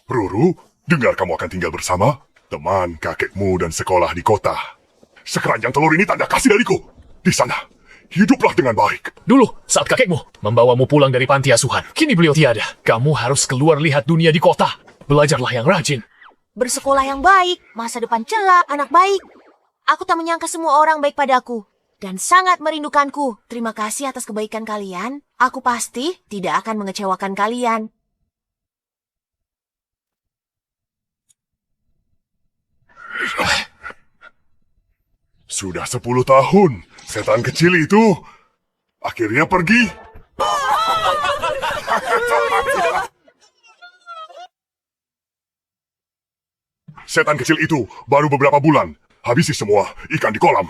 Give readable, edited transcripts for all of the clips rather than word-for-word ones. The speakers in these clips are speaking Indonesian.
Ruru, dengar kamu akan tinggal bersama teman kakekmu dan sekolah di kota. Sekeranjang telur ini tanda kasih dariku. Di sana, hiduplah dengan baik. Dulu, saat kakekmu membawamu pulang dari panti asuhan, kini beliau tiada. Kamu harus keluar lihat dunia di kota. Belajarlah yang rajin. Bersekolah yang baik, masa depan cerah, anak baik. Aku tak menyangka semua orang baik padaku. Dan sangat merindukanku. Terima kasih atas kebaikan kalian. Aku pasti tidak akan mengecewakan kalian. Sudah 10 tahun, setan kecil itu akhirnya pergi. Setan kecil itu baru beberapa bulan. Habisi semua ikan di kolam.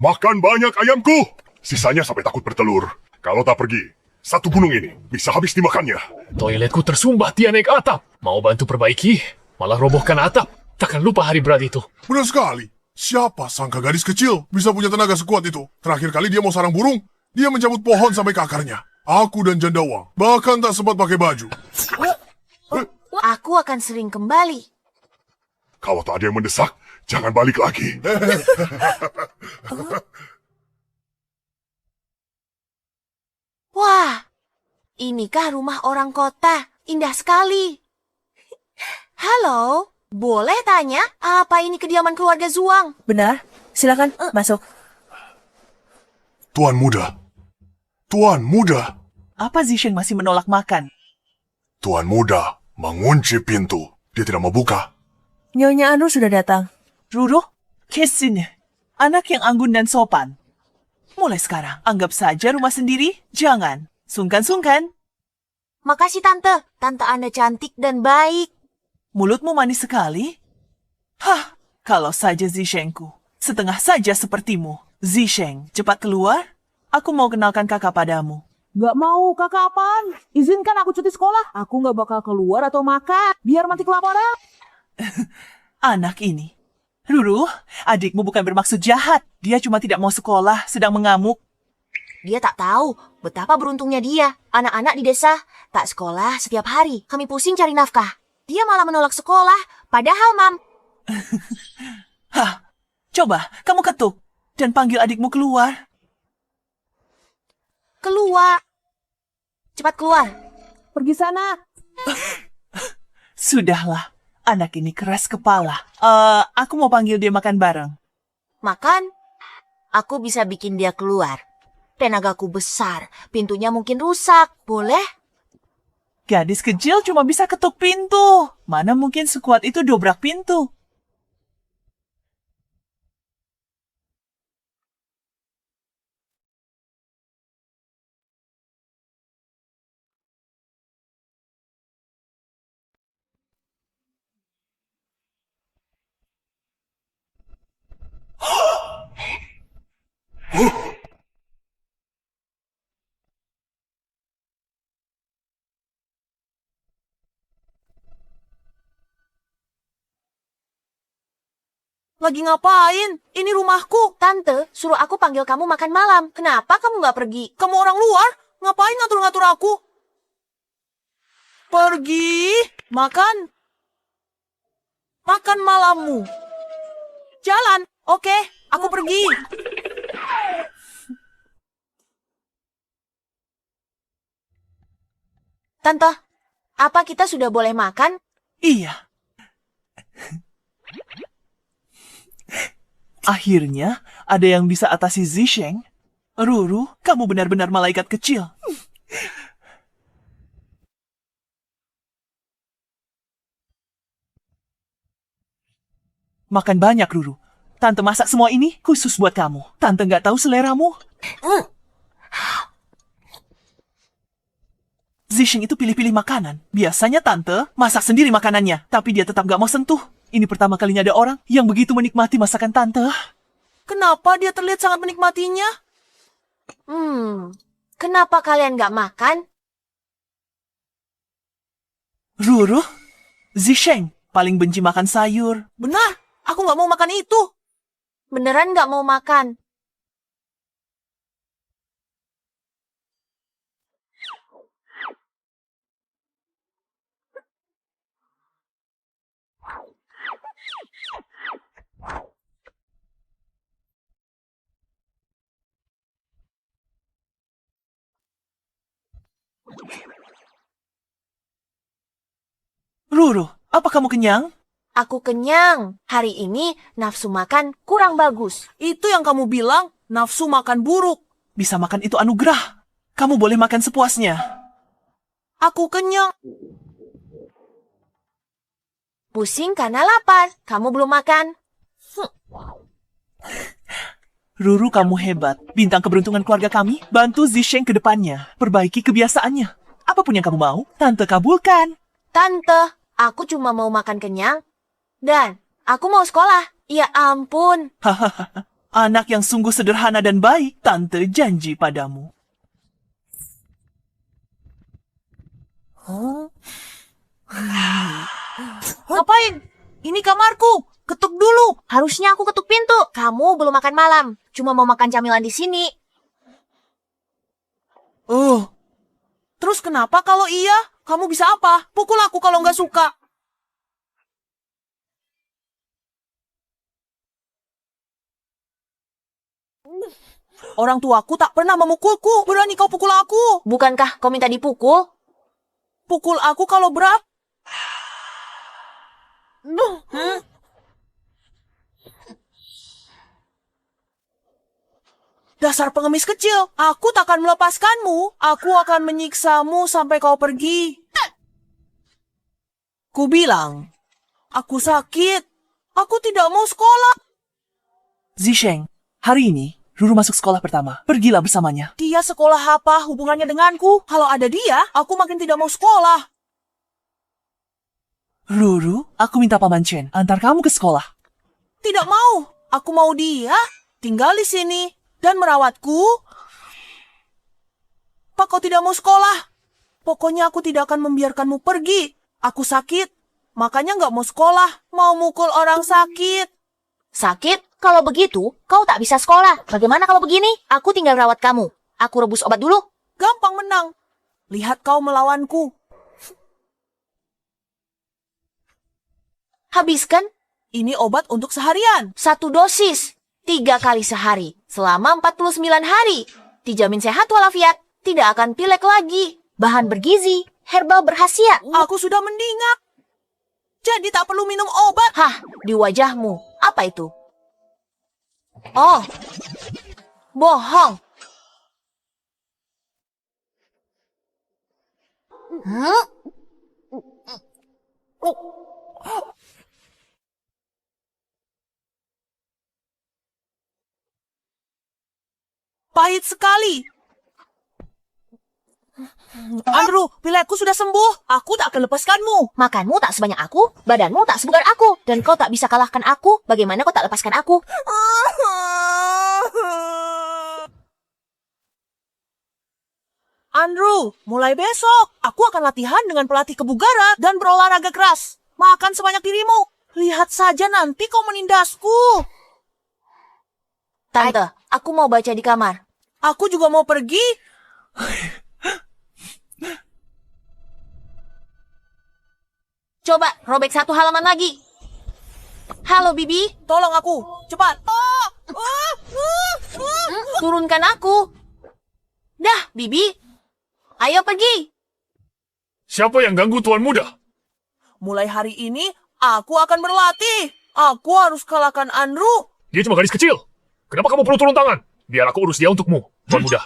Makan banyak ayamku. Sisanya sampai takut bertelur. Kalau tak pergi, satu gunung ini bisa habis dimakannya. Toiletku tersumbat, dia naik atap. Mau bantu perbaiki, malah robohkan atap. Takkan lupa hari berat itu. Benar sekali. Siapa sangka gadis kecil bisa punya tenaga sekuat itu? Terakhir kali dia mau sarang burung, dia mencabut pohon sampai ke akarnya. Aku dan janda uang bahkan tak sempat pakai baju. Aku akan sering kembali. Kalau tak ada yang mendesak, jangan balik lagi. Wah, inikah rumah orang kota? Indah sekali. Halo, boleh tanya apa ini kediaman keluarga Zuang? Benar, silakan masuk. Tuan muda. Tuan muda. Apa Zisheng masih menolak makan? Tuan muda mengunci pintu. Dia tidak mau buka. Nyonya Anu sudah datang. Ruru, Kesin, anak yang anggun dan sopan. Mulai sekarang, anggap saja rumah sendiri. Jangan sungkan-sungkan. Makasih Tante, Tante Anda cantik dan baik. Mulutmu manis sekali. Hah, kalau saja Zishengku. Setengah saja sepertimu. Zisheng, cepat keluar. Aku mau kenalkan kakak padamu. Gak mau, kakak apaan? Izinkan aku cuti sekolah. Aku gak bakal keluar atau makan. Biar mati kelaparan. Anak ini. Ruru, adikmu bukan bermaksud jahat. Dia cuma tidak mau sekolah, sedang mengamuk. Dia tak tahu betapa beruntungnya dia. Anak-anak di desa tak sekolah setiap hari. Kami pusing cari nafkah. Dia malah menolak sekolah. Padahal, Mam, Hah, coba kamu ketuk dan panggil adikmu keluar. keluar. Cepat keluar. Pergi sana. Sudahlah, anak ini keras kepala. Aku mau panggil dia makan bareng. Makan. Aku bisa bikin dia keluar. Tenagaku besar. Pintunya mungkin rusak. Boleh? Gadis kecil cuma bisa ketuk pintu. Mana mungkin sekuat itu dobrak pintu. Lagi ngapain? Ini rumahku. Tante, suruh aku panggil kamu makan malam. Kenapa kamu nggak pergi? Kamu orang luar? Ngapain ngatur-ngatur aku? Pergi. Makan. Makan malammu. Jalan. Oke, aku pergi. Tante, apa kita sudah boleh makan? Iya. Akhirnya, ada yang bisa atasi Zisheng. Ruru, kamu benar-benar malaikat kecil. Makan banyak, Ruru. Tante masak semua ini khusus buat kamu. Tante nggak tahu seleramu. Zisheng itu pilih-pilih makanan. Biasanya Tante masak sendiri makanannya, tapi dia tetap nggak mau sentuh. Ini pertama kalinya ada orang yang begitu menikmati masakan Tante. Kenapa dia terlihat sangat menikmatinya? Kenapa kalian nggak makan? Ruru, Zisheng paling benci makan sayur. Benar, aku nggak mau makan itu. Beneran nggak mau makan? Ruru, apa kamu kenyang? Aku kenyang. Hari ini nafsu makan kurang bagus. Itu yang kamu bilang, nafsu makan buruk. Bisa makan itu anugerah. Kamu boleh makan sepuasnya. Aku kenyang. Pusing karena lapar. Kamu belum makan. Ruru, kamu hebat. Bintang keberuntungan keluarga kami. Bantu Zisheng ke depannya. Perbaiki kebiasaannya. Apapun yang kamu mau, Tante kabulkan. Tante, aku cuma mau makan kenyang. Dan aku mau sekolah. Ya ampun. Hahaha. Anak yang sungguh sederhana dan baik. Tante janji padamu. Ngapain? Ini kamarku. Ketuk dulu. Harusnya aku ketuk pintu. Kamu belum makan malam. Cuma mau makan camilan di sini. Terus kenapa kalau iya? Kamu bisa apa? Pukul aku kalau nggak suka. Orang tuaku tak pernah memukulku. Berani kau pukul aku? Bukankah kau minta dipukul? Pukul aku kalau berat. Dasar pengemis kecil, aku takkan melepaskanmu. Aku akan menyiksamu sampai kau pergi. Ku bilang, aku sakit. Aku tidak mau sekolah. Zisheng, hari ini Ruru masuk sekolah pertama. Pergilah bersamanya. Dia sekolah apa hubungannya denganku? Kalau ada dia, aku makin tidak mau sekolah. Ruru, aku minta Paman Chen antar kamu ke sekolah. Tidak mau. Aku mau dia tinggal di sini dan merawatku. Pak, kau tidak mau sekolah? Pokoknya aku tidak akan membiarkanmu pergi. Aku sakit, makanya nggak mau sekolah. Mau mukul orang sakit. Sakit? Kalau begitu, kau tak bisa sekolah. Bagaimana kalau begini? Aku tinggal rawat kamu. Aku rebus obat dulu. Gampang menang. Lihat kau melawanku. Habiskan Ini obat untuk seharian. 1 dosis. 3 kali sehari. Selama 49 hari. Dijamin sehat walafiat. Tidak akan pilek lagi. Bahan bergizi. Herbal berkhasiat. Aku sudah mendingak. Jadi tak perlu minum obat. Hah, di wajahmu. Apa itu? Oh, bohong. Pahit sekali. Andrew, pilekku sudah sembuh. Aku tak akan lepaskanmu. Makanmu tak sebanyak aku, badanmu tak sebugar aku, dan kau tak bisa kalahkan aku. Bagaimana kau tak lepaskan aku? Andrew, mulai besok, aku akan latihan dengan pelatih kebugaran dan berolahraga keras. Makan sebanyak dirimu. Lihat saja nanti kau menindasku. Tante, aku mau baca di kamar. Aku juga mau pergi. Coba, robek 1 halaman lagi. Halo, Bibi. Tolong aku, cepat. Turunkan aku. Dah, Bibi. Ayo pergi. Siapa yang ganggu Tuan Muda? Mulai hari ini, aku akan berlatih. Aku harus kalahkan Andrew. Dia cuma gadis kecil. Kenapa kamu perlu turun tangan? Biar aku urus dia untukmu, Tuan Muda.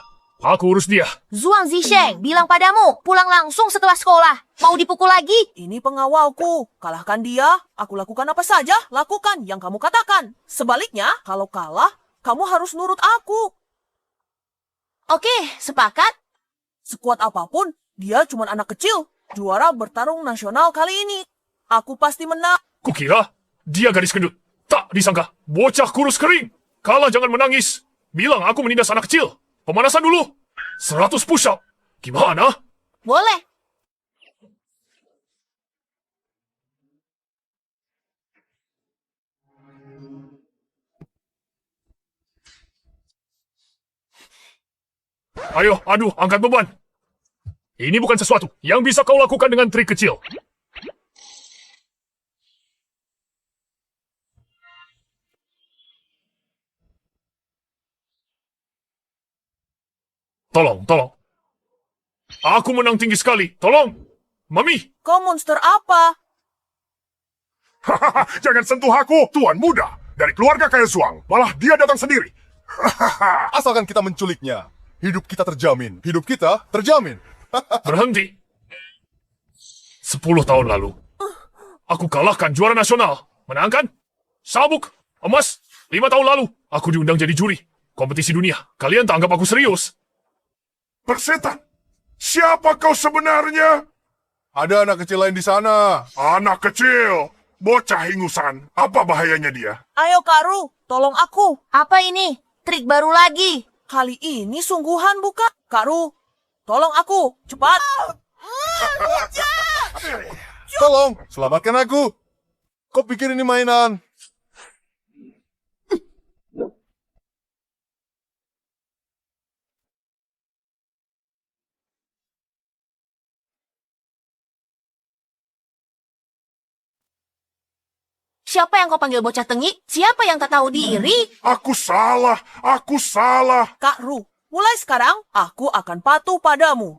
Aku urus dia. Zhuang Zisheng bilang padamu, pulang langsung setelah sekolah. Mau dipukul lagi? Ini pengawalku. Kalahkan dia, aku lakukan apa saja. Lakukan yang kamu katakan. Sebaliknya, kalau kalah, kamu harus nurut aku. Oke, sepakat. Sekuat apapun, dia cuma anak kecil. Juara bertarung nasional kali ini. Aku pasti menang. Kukira dia gadis gendut. Tak disangka, bocah kurus kering. Kalah jangan menangis. Bilang aku menindas anak kecil. Pemanasan dulu. 100 push-up. Gimana? Boleh. Ayo, adu, angkat beban. Ini bukan sesuatu yang bisa kau lakukan dengan trik kecil. Tolong, tolong. Aku menang tinggi sekali. Tolong. Mami, Kau monster apa? Hahaha, jangan sentuh aku, tuan muda. Dari keluarga kaya Zuang, malah dia datang sendiri. Asalkan kita menculiknya, hidup kita terjamin. Hidup kita terjamin. Berhenti. 10 tahun lalu, aku kalahkan juara nasional. Menangkan? Sabuk, emas. 5 tahun lalu, aku diundang jadi juri. Kompetisi dunia. Kalian tak anggap aku serius. Persetan, siapa kau sebenarnya? Ada anak kecil lain di sana. Anak kecil, bocah ingusan. Apa bahayanya dia? Ayo Karu, tolong aku. Apa ini? Trik baru lagi. Kali ini sungguhan bukan? Karu, tolong aku, cepat. Tolong, selamatkan aku. Kau pikir ini mainan? Siapa yang kau panggil bocah tengik? Siapa yang tak tahu diri? Aku salah, aku salah. Kak Ru, mulai sekarang aku akan patuh padamu.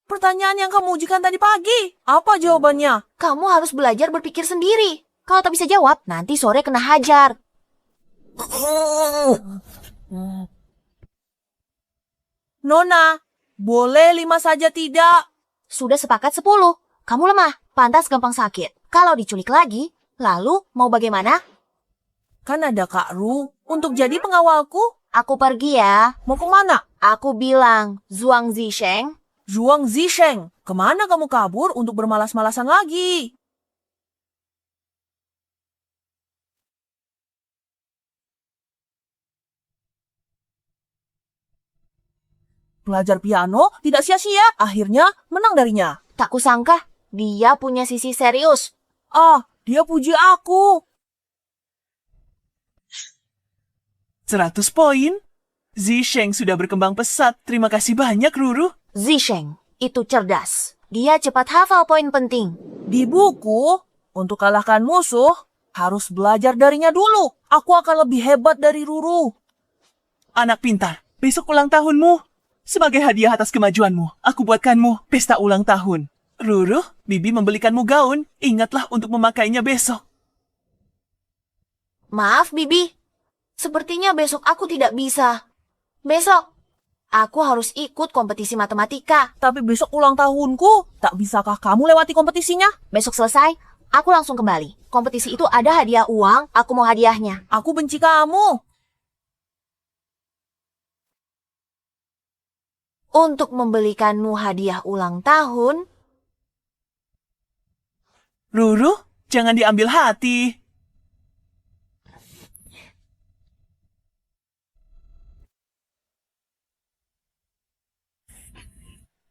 Pertanyaan yang kamu ujikan tadi pagi, apa jawabannya? Kamu harus belajar berpikir sendiri. Kalau tak bisa jawab, nanti sore kena hajar. Nona, boleh 5 saja tidak? Sudah sepakat 10. Kamu lemah, pantas gampang sakit. Kalau diculik lagi, lalu mau bagaimana? Kan ada Kak Ru untuk jadi pengawalku. Aku pergi ya. Mau kemana? Aku bilang, Zuang Zisheng. Zhuang Zisheng, kemana kamu kabur untuk bermalas-malasan lagi? Belajar piano tidak sia-sia, akhirnya menang darinya. Tak kusangka, dia punya sisi serius. Ah, dia puji aku. 100 poin. Zisheng sudah berkembang pesat. Terima kasih banyak, Ruru. Zisheng, itu cerdas. Dia cepat hafal poin penting. Di buku, untuk kalahkan musuh, harus belajar darinya dulu. Aku akan lebih hebat dari Ruru. Anak pintar, besok ulang tahunmu. Sebagai hadiah atas kemajuanmu, aku buatkanmu pesta ulang tahun. Ruru, Bibi membelikanmu gaun. Ingatlah untuk memakainya besok. Maaf, Bibi. Sepertinya besok aku tidak bisa. Besok, aku harus ikut kompetisi matematika. Tapi besok ulang tahunku, tak bisakah kamu lewati kompetisinya? Besok selesai, aku langsung kembali. Kompetisi itu ada hadiah uang, aku mau hadiahnya. Aku benci kamu. Untuk membelikanmu hadiah ulang tahun, Ruru, jangan diambil hati.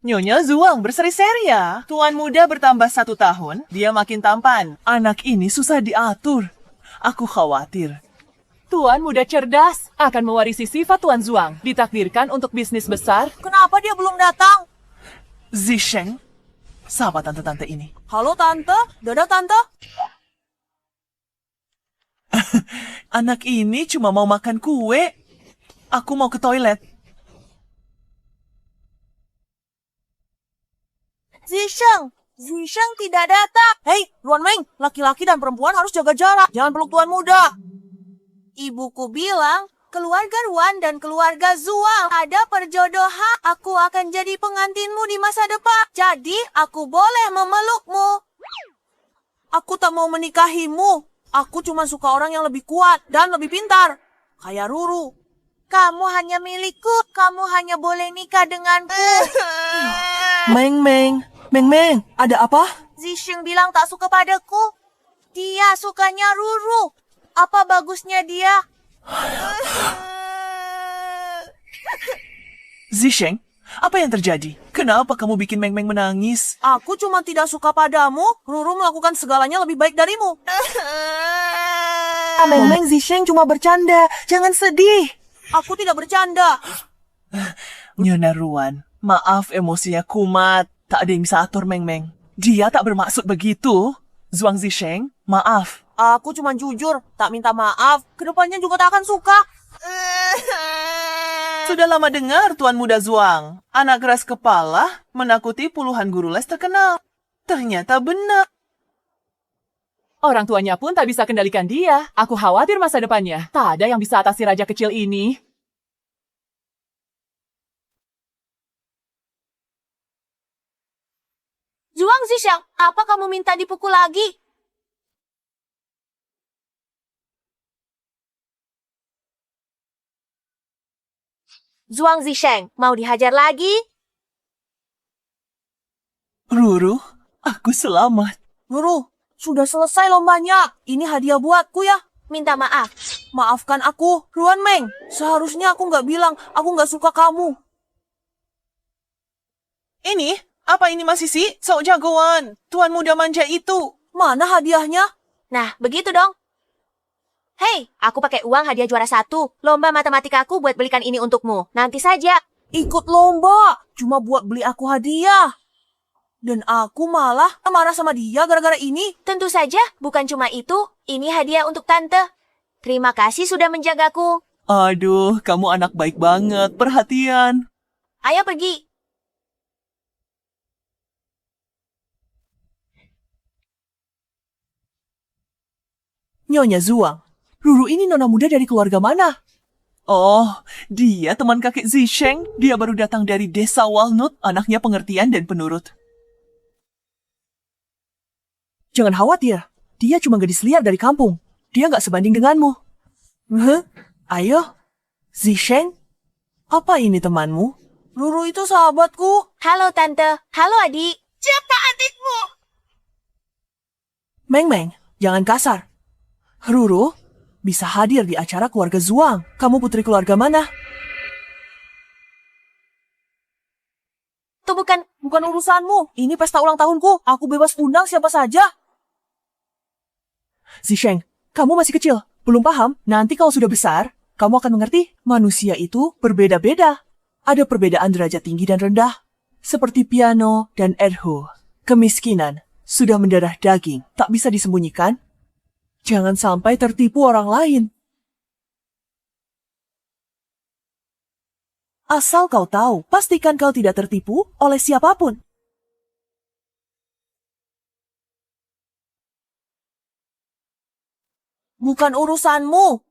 Nyonya Zuang berseri-seri ya. Tuan muda bertambah 1 tahun, dia makin tampan. Anak ini susah diatur. Aku khawatir. Tuan muda cerdas akan mewarisi sifat Tuan Zuang. Ditakdirkan untuk bisnis besar. Kenapa dia belum datang? Zisheng, siapa tante-tante ini? Halo Tante, dadah Tante. Anak ini cuma mau makan kue. Aku mau ke toilet. Zisheng tidak datang. Hei, Ruan Meng, laki-laki dan perempuan harus jaga jarak. Jangan peluk tuan muda. ibuku bilang, keluarga Ruan dan keluarga Zuang ada perjodohan. Aku akan jadi pengantinmu di masa depan. Jadi, aku boleh memelukmu. Aku tak mau menikahimu. Aku cuma suka orang yang lebih kuat dan lebih pintar. Kayak Ruru. Kamu hanya milikku. Kamu hanya boleh nikah denganku. Meng, ada apa? Zisheng bilang tak suka padaku. Dia sukanya Ruru. Apa bagusnya dia? Zisheng, apa yang terjadi? Kenapa kamu bikin Meng Meng menangis? Aku cuma tidak suka padamu. Ruru melakukan segalanya lebih baik darimu. Meng Zisheng cuma bercanda. Jangan sedih. Aku tidak bercanda. Nyona Ruan, maaf emosinya kumat. Tak ada yang bisa atur Meng Meng. Dia tak bermaksud begitu. Zhuang Zisheng, maaf. Aku cuma jujur, tak minta maaf. Kedepannya juga tak akan suka. Sudah lama dengar Tuan Muda Zhuang. Anak keras kepala menakuti puluhan guru les terkenal. Ternyata benar. Orang tuanya pun tak bisa kendalikan dia. Aku khawatir masa depannya. Tak ada yang bisa atasi raja kecil ini. Zhuang Zisheng, apa kamu minta dipukul lagi? Zhuang Zisheng, mau dihajar lagi? Ruru, aku selamat. Ruru, sudah selesai lombanya. Ini hadiah buatku ya. Minta maaf. Maafkan aku, Ruan Meng. Seharusnya aku nggak bilang aku nggak suka kamu. Ini, apa ini masih si sok jagoan? Tuan Muda manja itu. Mana hadiahnya? Nah, begitu dong. Hei, aku pakai uang hadiah juara 1. Lomba matematika aku buat belikan ini untukmu. Nanti saja. Ikut lomba, cuma buat beli aku hadiah. Dan aku malah marah sama dia gara-gara ini. Tentu saja, bukan cuma itu. Ini hadiah untuk tante. Terima kasih sudah menjagaku. Aduh, kamu anak baik banget. Perhatian. Ayo pergi. Nyonya Zhuang, Ruru ini nona muda dari keluarga mana? Oh, dia teman kakek Zisheng. Dia baru datang dari desa Walnut. Anaknya pengertian dan penurut. Jangan khawatir, dia cuma gadis liar dari kampung. Dia nggak sebanding denganmu. Ayo, Zisheng, apa ini temanmu? Ruru itu sahabatku. Halo tante, halo adik. Siapa adikmu? Meng, jangan kasar. Ruru bisa hadir di acara keluarga Zhuang. Kamu putri keluarga mana? Itu bukan urusanmu. Ini pesta ulang tahunku. Aku bebas undang siapa saja. Zisheng, kamu masih kecil. Belum paham? Nanti kalau sudah besar, kamu akan mengerti. Manusia itu berbeda-beda. Ada perbedaan derajat tinggi dan rendah. Seperti piano dan erhu. Kemiskinan sudah mendarah daging. Tak bisa disembunyikan. Jangan sampai tertipu orang lain. Asal kau tahu, pastikan kau tidak tertipu oleh siapapun. Bukan urusanmu.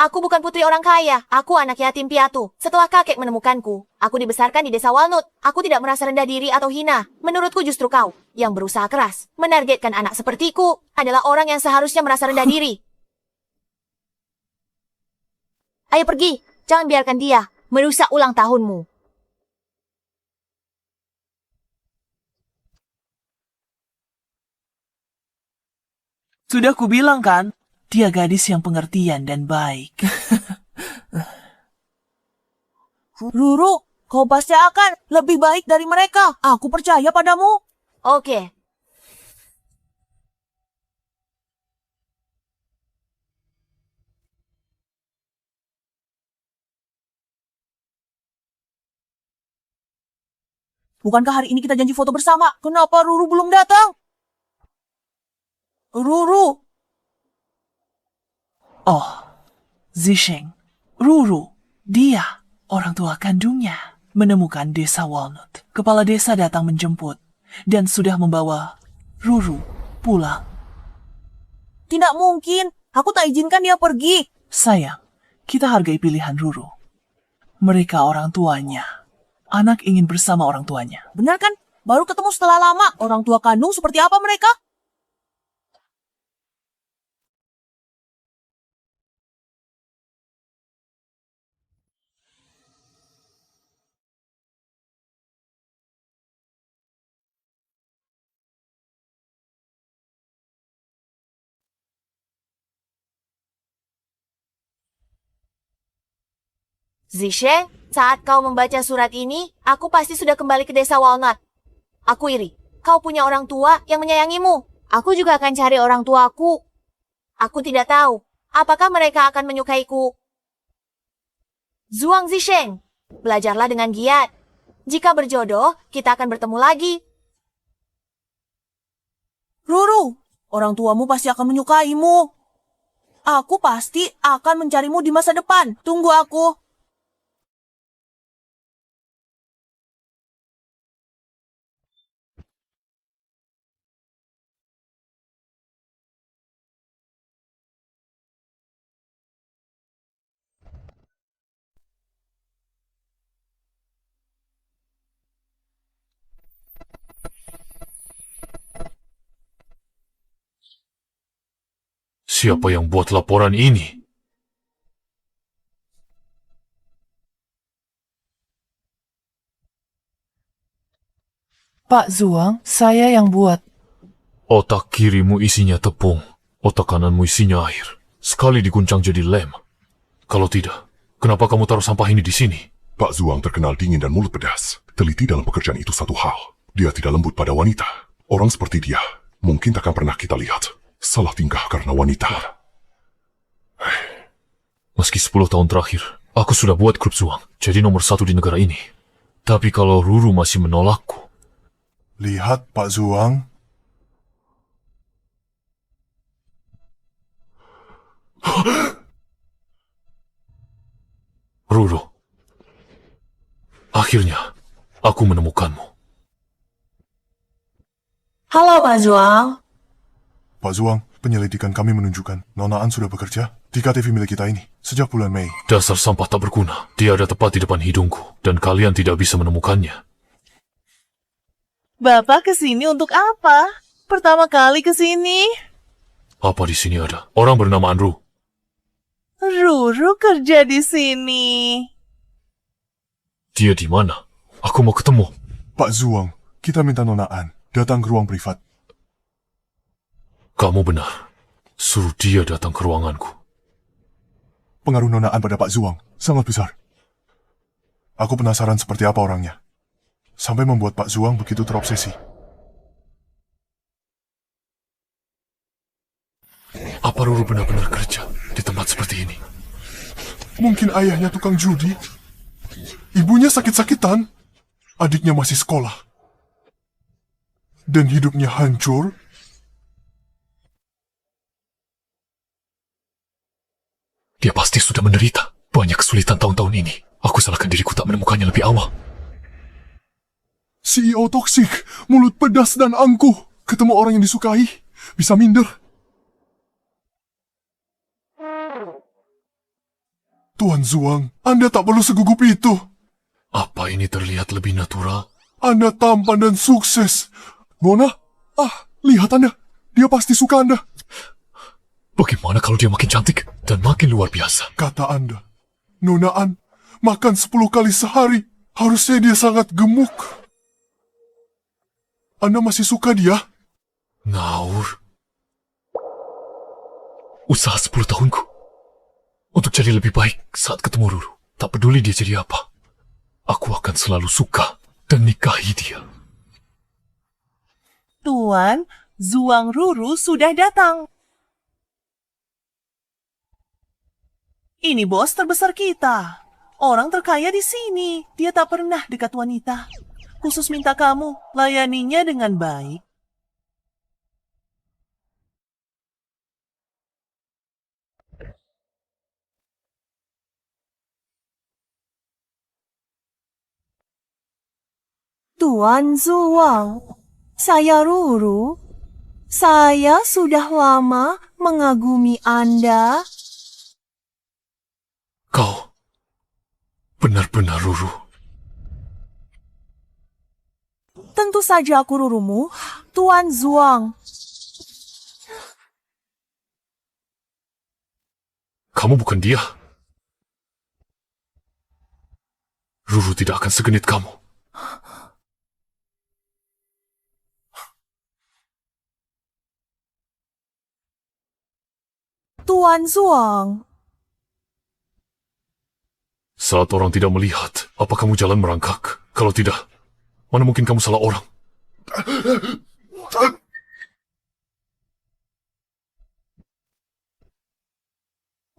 Aku bukan putri orang kaya. Aku anak yatim piatu. Setelah kakek menemukanku, aku dibesarkan di desa Walnut. Aku tidak merasa rendah diri atau hina. Menurutku justru kau yang berusaha keras menargetkan anak sepertiku adalah orang yang seharusnya merasa rendah diri. Ayo pergi. Jangan biarkan dia merusak ulang tahunmu. Sudah kubilang kan? Dia gadis yang pengertian dan baik. Ruru, kau pasti akan lebih baik dari mereka. Aku percaya padamu. Oke. Bukankah hari ini kita janji foto bersama? Kenapa Ruru belum datang? Ruru. Oh, Zisheng, Ruru, dia, orang tua kandungnya, menemukan desa Walnut. Kepala desa datang menjemput dan sudah membawa Ruru pulang. Tidak mungkin. Aku tak izinkan dia pergi. Sayang, kita hargai pilihan Ruru. Mereka orang tuanya. Anak ingin bersama orang tuanya. Benar kan? Baru ketemu setelah lama. Orang tua kandung seperti apa mereka? Zisheng, saat kau membaca surat ini, aku pasti sudah kembali ke desa Walnut. Aku iri. Kau punya orang tua yang menyayangimu. Aku juga akan cari orang tuaku. Aku tidak tahu. Apakah mereka akan menyukaiku? Zhuang Zisheng, belajarlah dengan giat. Jika berjodoh, kita akan bertemu lagi. Ruru, orang tuamu pasti akan menyukaimu. Aku pasti akan mencarimu di masa depan. Tunggu aku. Siapa yang buat laporan ini? Pak Zuang, saya yang buat. Otak kirimu isinya tepung, otak kananmu isinya air. Sekali diguncang jadi lem. Kalau tidak, kenapa kamu taruh sampah ini di sini? Pak Zuang terkenal dingin dan mulut pedas. Teliti dalam pekerjaan itu satu hal. Dia tidak lembut pada wanita. Orang seperti dia mungkin takkan pernah kita lihat salah tingkah karena wanita. Meski 10 tahun terakhir, aku sudah buat grup Zuang jadi nomor 1 di negara ini. Tapi kalau Ruru masih menolakku, Lihat, Pak Zuang. Ruru, akhirnya aku menemukanmu. Halo, Pak Zuang. Pak Zuang, penyelidikan kami menunjukkan Nona An sudah bekerja di KTV milik kita ini sejak bulan Mei. Dasar sampah tak berguna. Dia ada tepat di depan hidungku, dan kalian tidak bisa menemukannya. Bapak kesini untuk apa? Pertama kali kesini. Apa di sini ada? Orang bernama Anru. Ruru kerja di sini. Dia di mana? Aku mau ketemu. Pak Zuang, kita minta Nona An datang ke ruang privat. Kamu benar. Suruh dia datang ke ruanganku. Pengaruh Nona An pada Pak Zuang sangat besar. Aku penasaran seperti apa orangnya. Sampai membuat Pak Zuang begitu terobsesi. Apa Ruru benar-benar kerja di tempat seperti ini? Mungkin ayahnya tukang judi. Ibunya sakit-sakitan. Adiknya masih sekolah. Dan hidupnya hancur. Dia pasti sudah menderita. Banyak kesulitan tahun-tahun ini. Aku salahkan diriku tak menemukannya lebih awal. CEO toksik, mulut pedas dan angkuh. Ketemu orang yang disukai, bisa minder. Tuan Zuang, Anda tak perlu segugup itu. Apa ini terlihat lebih natural? Anda tampan dan sukses. Nona, lihat Anda. Dia pasti suka Anda. Bagaimana kalau dia makin cantik dan makin luar biasa? Kata Anda, Nona An makan 10 kali sehari. Harusnya dia sangat gemuk. Anda masih suka dia? Ngawur. Usaha 10 tahunku untuk jadi lebih baik saat ketemu Ruru. Tak peduli dia jadi apa. Aku akan selalu suka dan nikahi dia. Tuan, Zuang Ruru sudah datang. Ini bos terbesar kita. Orang terkaya di sini. Dia tak pernah dekat wanita. Khusus minta kamu layaninya dengan baik. Tuan Zuang, saya Ruru. Saya sudah lama mengagumi Anda. Kau benar-benar Ruru. Tentu saja aku Rurumu, Tuan Zuang. Kamu bukan dia. Ruru tidak akan segenit kamu. Tuan Zuang. Saat orang tidak melihat, apa kamu jalan merangkak? Kalau tidak, mana mungkin kamu salah orang?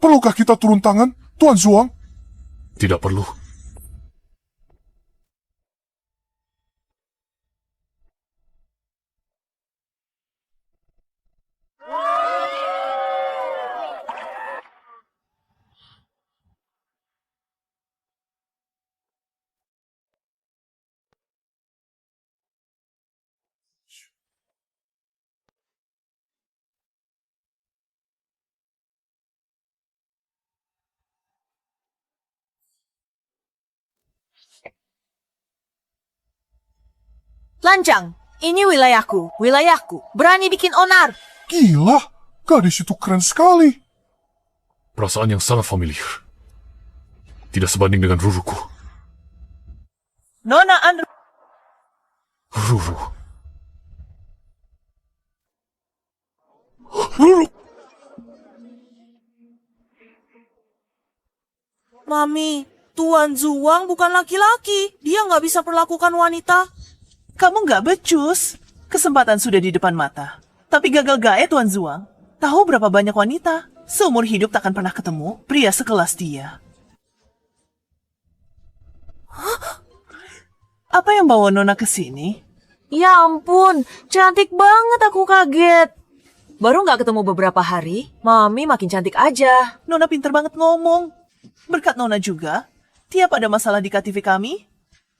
Perlukah kita turun tangan, Tuan Zuang? Tidak perlu. Lanjang, ini wilayahku, wilayahku. Berani bikin onar. Gila, gadis itu keren sekali. Perasaan yang sangat familiar. Tidak sebanding dengan Ruruku. Nona Andrew, Ruru. Ruru! Mami, Tuan Zuang bukan laki-laki. Dia nggak bisa perlakukan wanita. kamu nggak becus. Kesempatan sudah di depan mata. Tapi gagal gaet, Tuan Zuang. Tahu berapa banyak wanita? Seumur hidup takkan pernah ketemu pria sekelas dia. Apa yang bawa Nona ke sini? Ya ampun, cantik banget, aku kaget. Baru nggak ketemu beberapa hari, Mami makin cantik aja. Nona pinter banget ngomong. Berkat Nona juga, tiap ada masalah di KTV kami,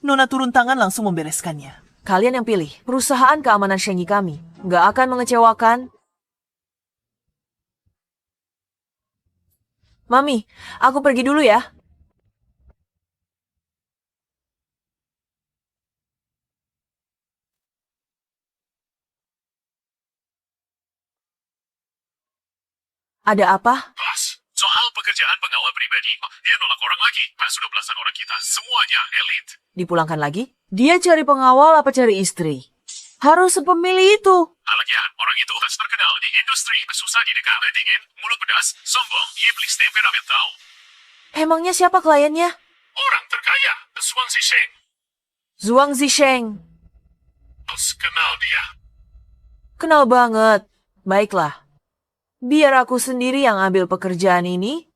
Nona turun tangan langsung membereskannya. Kalian yang pilih, perusahaan keamanan Shengi kami. Nggak akan mengecewakan. Mami, aku pergi dulu ya. Ada apa? Pas. Soal pekerjaan pengawal pribadi, dia nolak orang lagi. Sudah belasan orang kita, semuanya elit. Dipulangkan lagi? Dia cari pengawal apa cari istri? Harus sepemilih itu. Lagian, orang itu terkenal di industri, susah didekat, dingin, mulut pedas, sombong, iblis temperamental. Emangnya siapa kliennya? Orang terkaya, Zhuang Zisheng. Zhuang Zisheng. Harus kenal dia. Kenal banget. Baiklah. Biar aku sendiri yang ambil pekerjaan ini.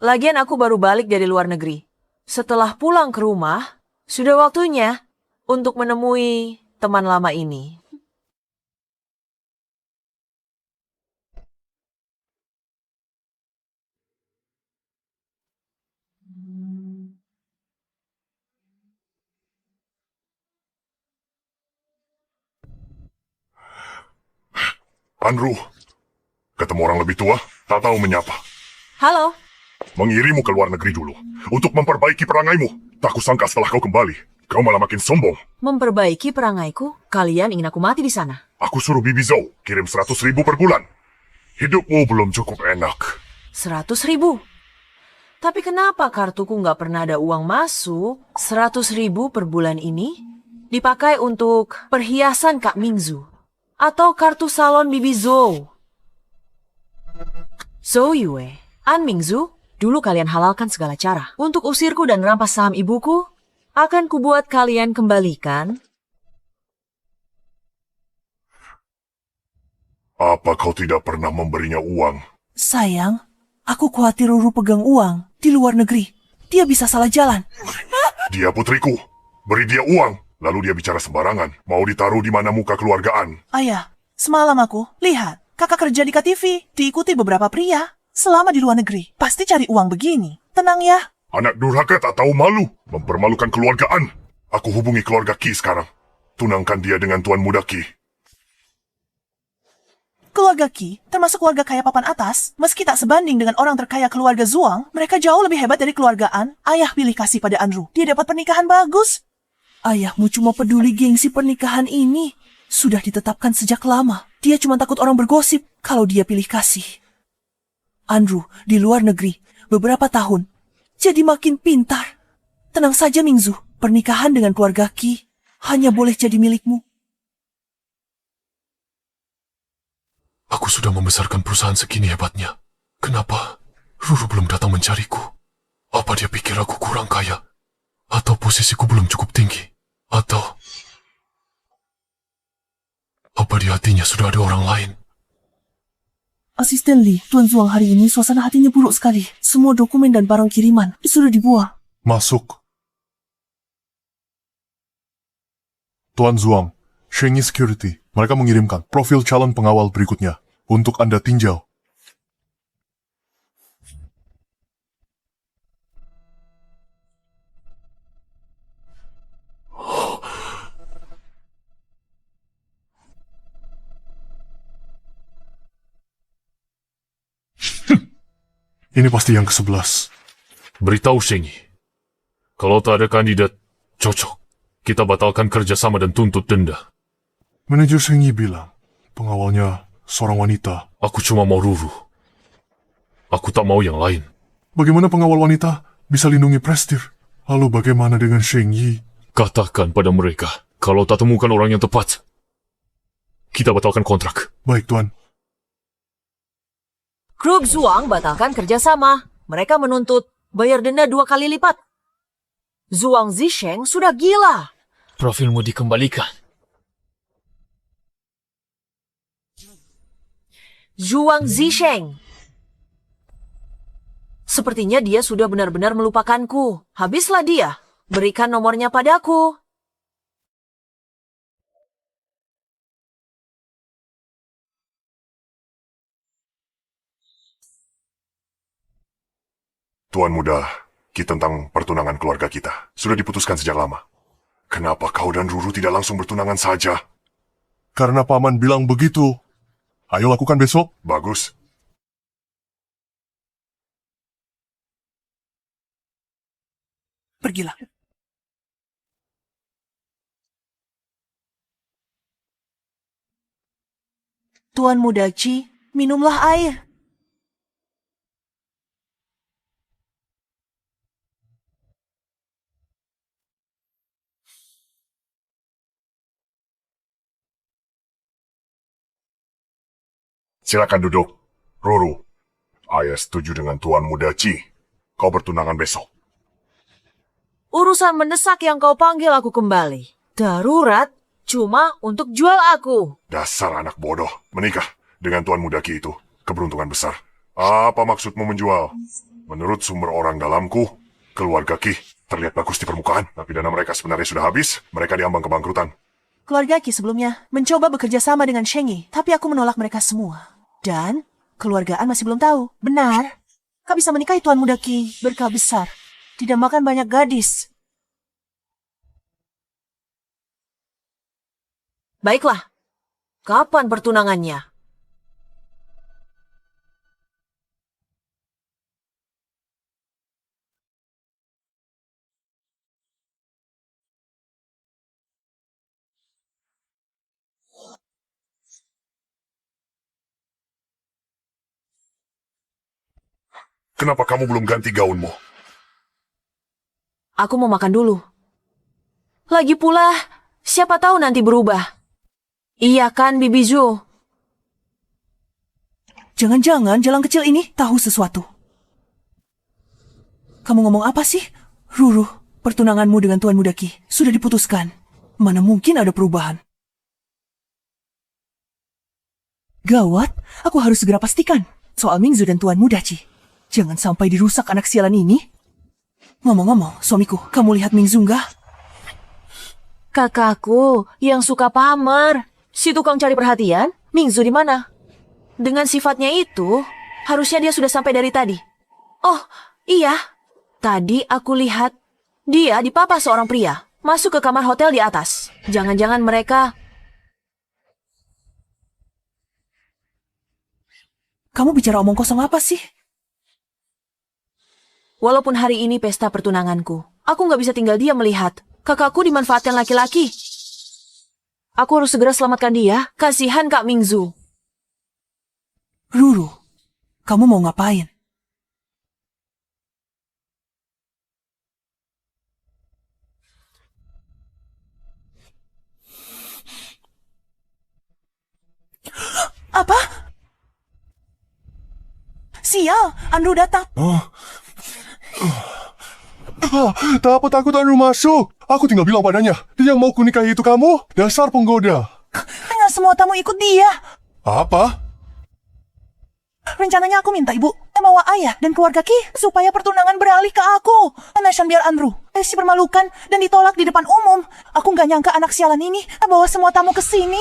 Lagian aku baru balik dari luar negeri. Setelah pulang ke rumah, sudah waktunya untuk menemui teman lama ini. Andrew, ketemu orang lebih tua, tak tahu menyapa. Halo. Mengirimu ke luar negeri dulu, untuk memperbaiki perangaimu. Tak kusangka setelah kau kembali, kau malah makin sombong. Memperbaiki perangaiku? Kalian ingin aku mati di sana? Aku suruh Bibi Zhou kirim 100.000 per bulan. Hidupmu belum cukup enak. 100.000? Tapi kenapa kartuku nggak pernah ada uang masuk? 100.000 per bulan ini dipakai untuk perhiasan Kak Mingzu. Atau kartu salon Bibi Zhou. Zhou Yue, An Mingzu, dulu kalian halalkan segala cara. Untuk usirku dan rampas saham ibuku, akan kubuat kalian kembalikan. Apa kau tidak pernah memberinya uang? Sayang, aku khawatir Ruru pegang uang di luar negeri. Dia bisa salah jalan. Dia putriku. Beri dia uang. Lalu dia bicara sembarangan. Mau ditaruh di mana muka keluargaan. Ayah, semalam aku lihat kakak kerja di KTV, diikuti beberapa pria. Selama di luar negeri, pasti cari uang begini. Tenang ya. Anak durhaka tak tahu malu. Mempermalukan keluargaan. Aku hubungi keluarga Qi sekarang. Tunangkan dia dengan Tuan Muda Qi. Keluarga Qi, termasuk keluarga kaya papan atas, meski tak sebanding dengan orang terkaya keluarga Zuang, mereka jauh lebih hebat dari keluargaan. Ayah pilih kasih pada Andrew. Dia dapat pernikahan bagus. Ayahmu cuma peduli gengsi pernikahan ini. Sudah ditetapkan sejak lama. Dia cuma takut orang bergosip kalau dia pilih kasih. Andrew di luar negeri beberapa tahun. Jadi makin pintar. Tenang saja Mingzu. Pernikahan dengan keluarga Qi hanya boleh jadi milikmu. Aku sudah membesarkan perusahaan segini hebatnya. Kenapa Ruru belum datang mencariku? Apa dia pikir aku kurang kaya? Atau posisiku belum cukup tinggi? Atau apa di hatinya sudah ada orang lain? Asisten Lee, Tuan Zuang hari ini suasana hatinya buruk sekali. Semua dokumen dan barang kiriman sudah dibuang. Masuk. Tuan Zuang, Shengyi Security, mereka mengirimkan profil calon pengawal berikutnya untuk Anda tinjau. Ini pasti yang ke-11. Beritahu Shengyi, kalau tak ada kandidat cocok, kita batalkan kerjasama dan tuntut denda. Manajer Shengyi bilang, pengawalnya seorang wanita. Aku cuma mau Ruru. Aku tak mau yang lain. Bagaimana pengawal wanita bisa lindungi Prestir? Lalu bagaimana dengan Shengyi? Katakan pada mereka, kalau tak temukan orang yang tepat, kita batalkan kontrak. Baik, Tuan. Grup Zuang batalkan kerjasama. Mereka menuntut bayar denda 2 kali lipat. Zuang Zisheng sudah gila. Profilmu dikembalikan. Zuang Zisheng. Sepertinya dia sudah benar-benar melupakanku. Habislah dia. Berikan nomornya padaku. Tuan Muda, tentang pertunangan keluarga kita sudah diputuskan sejak lama. Kenapa kau dan Ruru tidak langsung bertunangan saja? Karena Paman bilang begitu. Ayo lakukan besok. Bagus. Pergilah. Tuan Muda Qi, minumlah air. Silakan duduk. Ruru, ayah setuju dengan Tuan Muda Qi. Kau bertunangan besok. Urusan mendesak yang kau panggil aku kembali. Darurat cuma untuk jual aku. Dasar anak bodoh. Menikah dengan Tuan Muda Qi itu keberuntungan besar. Apa maksudmu menjual? Menurut sumber orang dalamku, keluarga Qi terlihat bagus di permukaan, tapi dana mereka sebenarnya sudah habis. Mereka diambang kebangkrutan. Keluarga Qi sebelumnya mencoba bekerja sama dengan Shengyi, tapi aku menolak mereka semua. Dan keluargaan masih belum tahu. Benar, kau bisa menikahi Tuan Muda Qi, berkah besar. Tidak makan banyak gadis. Baiklah, kapan pertunangannya? Kenapa kamu belum ganti gaunmu? Aku mau makan dulu. Lagi pula, siapa tahu nanti berubah. Iya kan, Bibi Zhu? Jangan-jangan jalan kecil ini tahu sesuatu. Kamu ngomong apa sih? Ruru, pertunanganmu dengan Tuan Muda Qi sudah diputuskan. Mana mungkin ada perubahan? Gawat, aku harus segera pastikan soal Mingzu dan Tuan Muda Qi. Jangan sampai dirusak anak sialan ini. Ngomong-ngomong, suamiku, kamu lihat Mingzu nggak? Kakakku yang suka pamer. Si tukang cari perhatian, Mingzu di mana? Dengan sifatnya itu, harusnya dia sudah sampai dari tadi. Oh, iya. Tadi aku lihat dia dipapa seorang pria. Masuk ke kamar hotel di atas. Jangan-jangan mereka... Kamu bicara omong kosong apa sih? Walaupun hari ini pesta pertunanganku, aku nggak bisa tinggal diam melihat kakakku dimanfaatkan laki-laki. Aku harus segera selamatkan dia. Kasihan Kak Mingzu. Ruru, kamu mau ngapain? Apa? Sial, Andrew datang. Tak apa takut Andrew masuk. Aku tinggal bilang padanya, dia yang mau kunikahi itu kamu. Dasar penggoda. Tengah semua tamu ikut dia. Apa? Rencananya aku minta ibu membawa ayah dan keluarga Ki supaya pertunangan beralih ke aku. Nashan biar Andrew. Si permalukan dan ditolak di depan umum. Aku nggak nyangka anak sialan ini bawa semua tamu ke sini.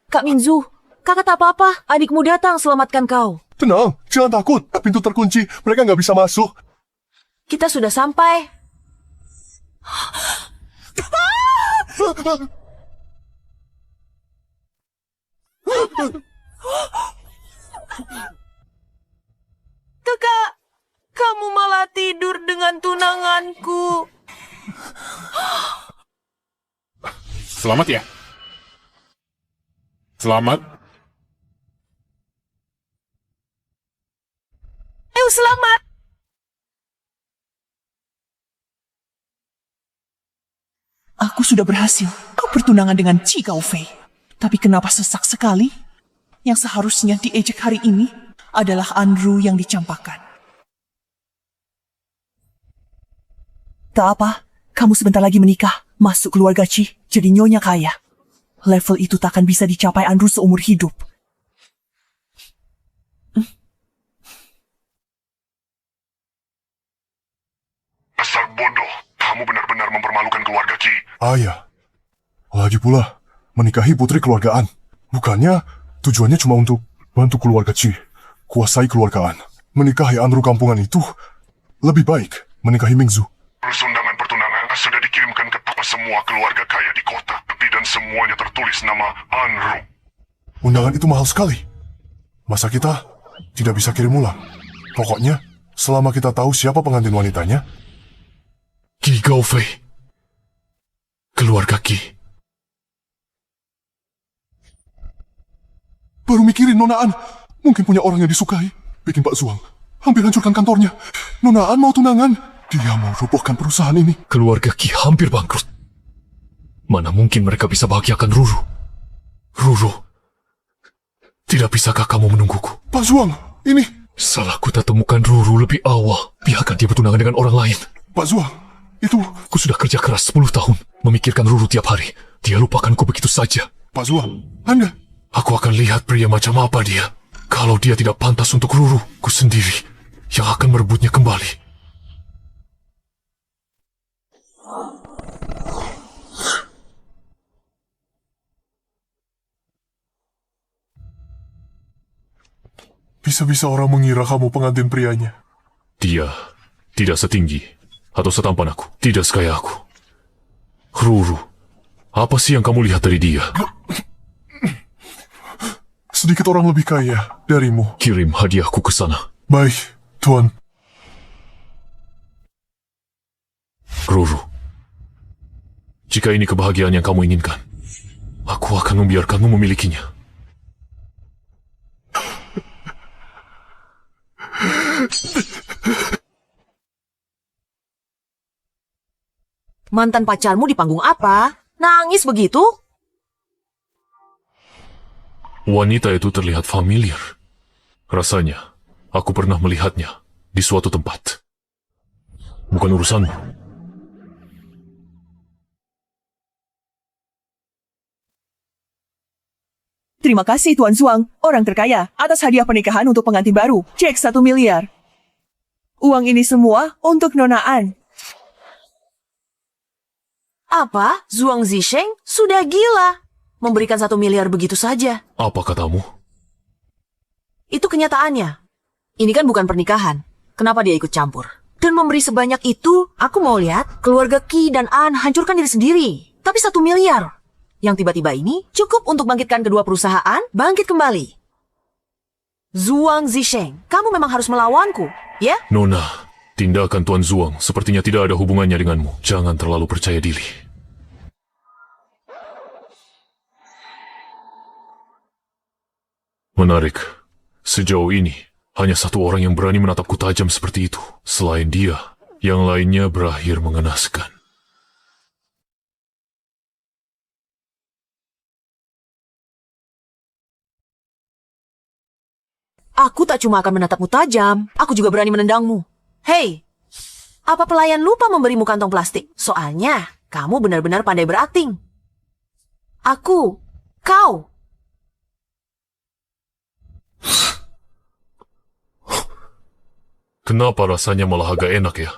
Kak Minzu, kakak tak apa-apa. Adikmu datang selamatkan kau. Tenang, jangan takut. Pintu terkunci, mereka nggak bisa masuk. Kita sudah sampai. Kakak, kamu malah tidur dengan tunanganku. Selamat ya. Selamat. Ayo selamat. Aku sudah berhasil. Kau bertunangan dengan Chi Gao Fei. Tapi kenapa sesak sekali? Yang seharusnya diejek hari ini adalah Andrew yang dicampakkan. Tak apa, kamu sebentar lagi menikah, masuk keluarga Chi, jadi nyonya kaya. Level itu tak akan bisa dicapai Andrew seumur hidup. Asal bodoh, kamu benar-benar mempermalukan keluarga Ki. Ayah. Lagi pula, menikahi putri keluargaan. Bukannya tujuannya cuma untuk bantu keluarga Chi. Kuasai keluargaan. Menikahi Andrew kampungan itu lebih baik menikahi Mingzu. Undangan pertunangan sudah dikirimkan ke semua keluarga kaya di kota. Dan semuanya tertulis nama Andrew. Undangan itu mahal sekali. Masa kita tidak bisa kirim ulang? Pokoknya, selama kita tahu siapa pengantin wanitanya, Ki Gao Fei. Keluarga Ki. baru mikirin Nonaan. Mungkin punya orang yang disukai. Bikin Pak Zuang hampir hancurkan kantornya. Nonaan mau tunangan. Dia mau robohkan perusahaan ini. Keluarga Ki hampir bangkrut. Mana mungkin mereka bisa bahagiakan Ruru? Ruru, tidak bisakah kamu menungguku? Pak Zuang, ini... Salahku tak temukan Ruru lebih awal. Biarkan dia bertunangan dengan orang lain. Pak Zuang, itu... Ku sudah kerja keras 10 tahun. Memikirkan Ruru tiap hari. Dia lupakanku begitu saja. Pak Zuang, Anda... Aku akan lihat pria macam apa dia. Kalau dia tidak pantas untuk Ruru, ku sendiri yang akan merebutnya kembali. Bisa-bisa orang mengira kamu pengantin prianya. Dia tidak setinggi atau setampan aku. Tidak sekaya aku. Ruru, apa sih yang kamu lihat dari dia? Sedikit orang lebih kaya darimu. Kirim hadiahku ke sana. Baik, Tuan. Ruru, jika ini kebahagiaan yang kamu inginkan, aku akan membiarkanmu memilikinya. Mantan pacarmu di panggung apa? Nangis begitu? Wanita itu terlihat familiar. Rasanya, aku pernah melihatnya di suatu tempat. Bukan urusanmu. Terima kasih Tuan Zuang, orang terkaya, atas hadiah pernikahan untuk pengantin baru. Cek 1 miliar. Uang ini semua untuk Nonaan. Apa? Zuang Zisheng sudah gila. Memberikan 1 miliar begitu saja. Apa katamu? Itu kenyataannya. Ini kan bukan pernikahan. Kenapa dia ikut campur? Dan memberi sebanyak itu, aku mau lihat keluarga Qi dan An hancurkan diri sendiri. Tapi 1 miliar. Yang tiba-tiba ini cukup untuk bangkitkan kedua perusahaan bangkit kembali. Zuang Zisheng, kamu memang harus melawanku, ya? Nona, tindakan Tuan Zuang sepertinya tidak ada hubungannya denganmu. Jangan terlalu percaya diri. Menarik. Sejauh ini, hanya satu orang yang berani menatapku tajam seperti itu. Selain dia, yang lainnya berakhir mengenaskan. Aku tak cuma akan menatapmu tajam, aku juga berani menendangmu. Hei, apa pelayan lupa memberimu kantong plastik? Soalnya, kamu benar-benar pandai berakting. Aku, kau. Kenapa rasanya malah agak enak ya?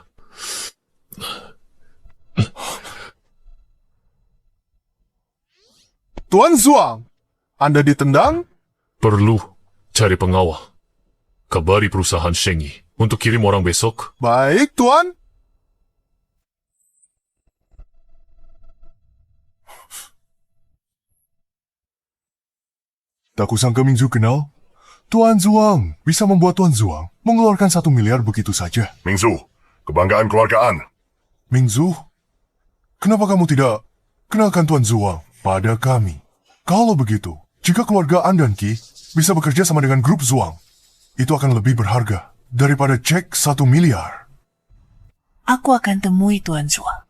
Tuan Zuang, Anda ditendang? Perlu cari pengawal. Kabari perusahaan Shengi untuk kirim orang besok. Baik, Tuan. Tak kusangka Mingzu kenal. Tuan Zuang bisa membuat Tuan Zuang mengeluarkan 1 miliar begitu saja. Mingzu, kebanggaan keluargaan. Mingzu, kenapa kamu tidak kenalkan Tuan Zuang pada kami? Kalau begitu, jika keluarga An dan Qi bisa bekerja sama dengan grup Zuang, itu akan lebih berharga daripada cek 1 miliar. Aku akan temui Tuan Zuang.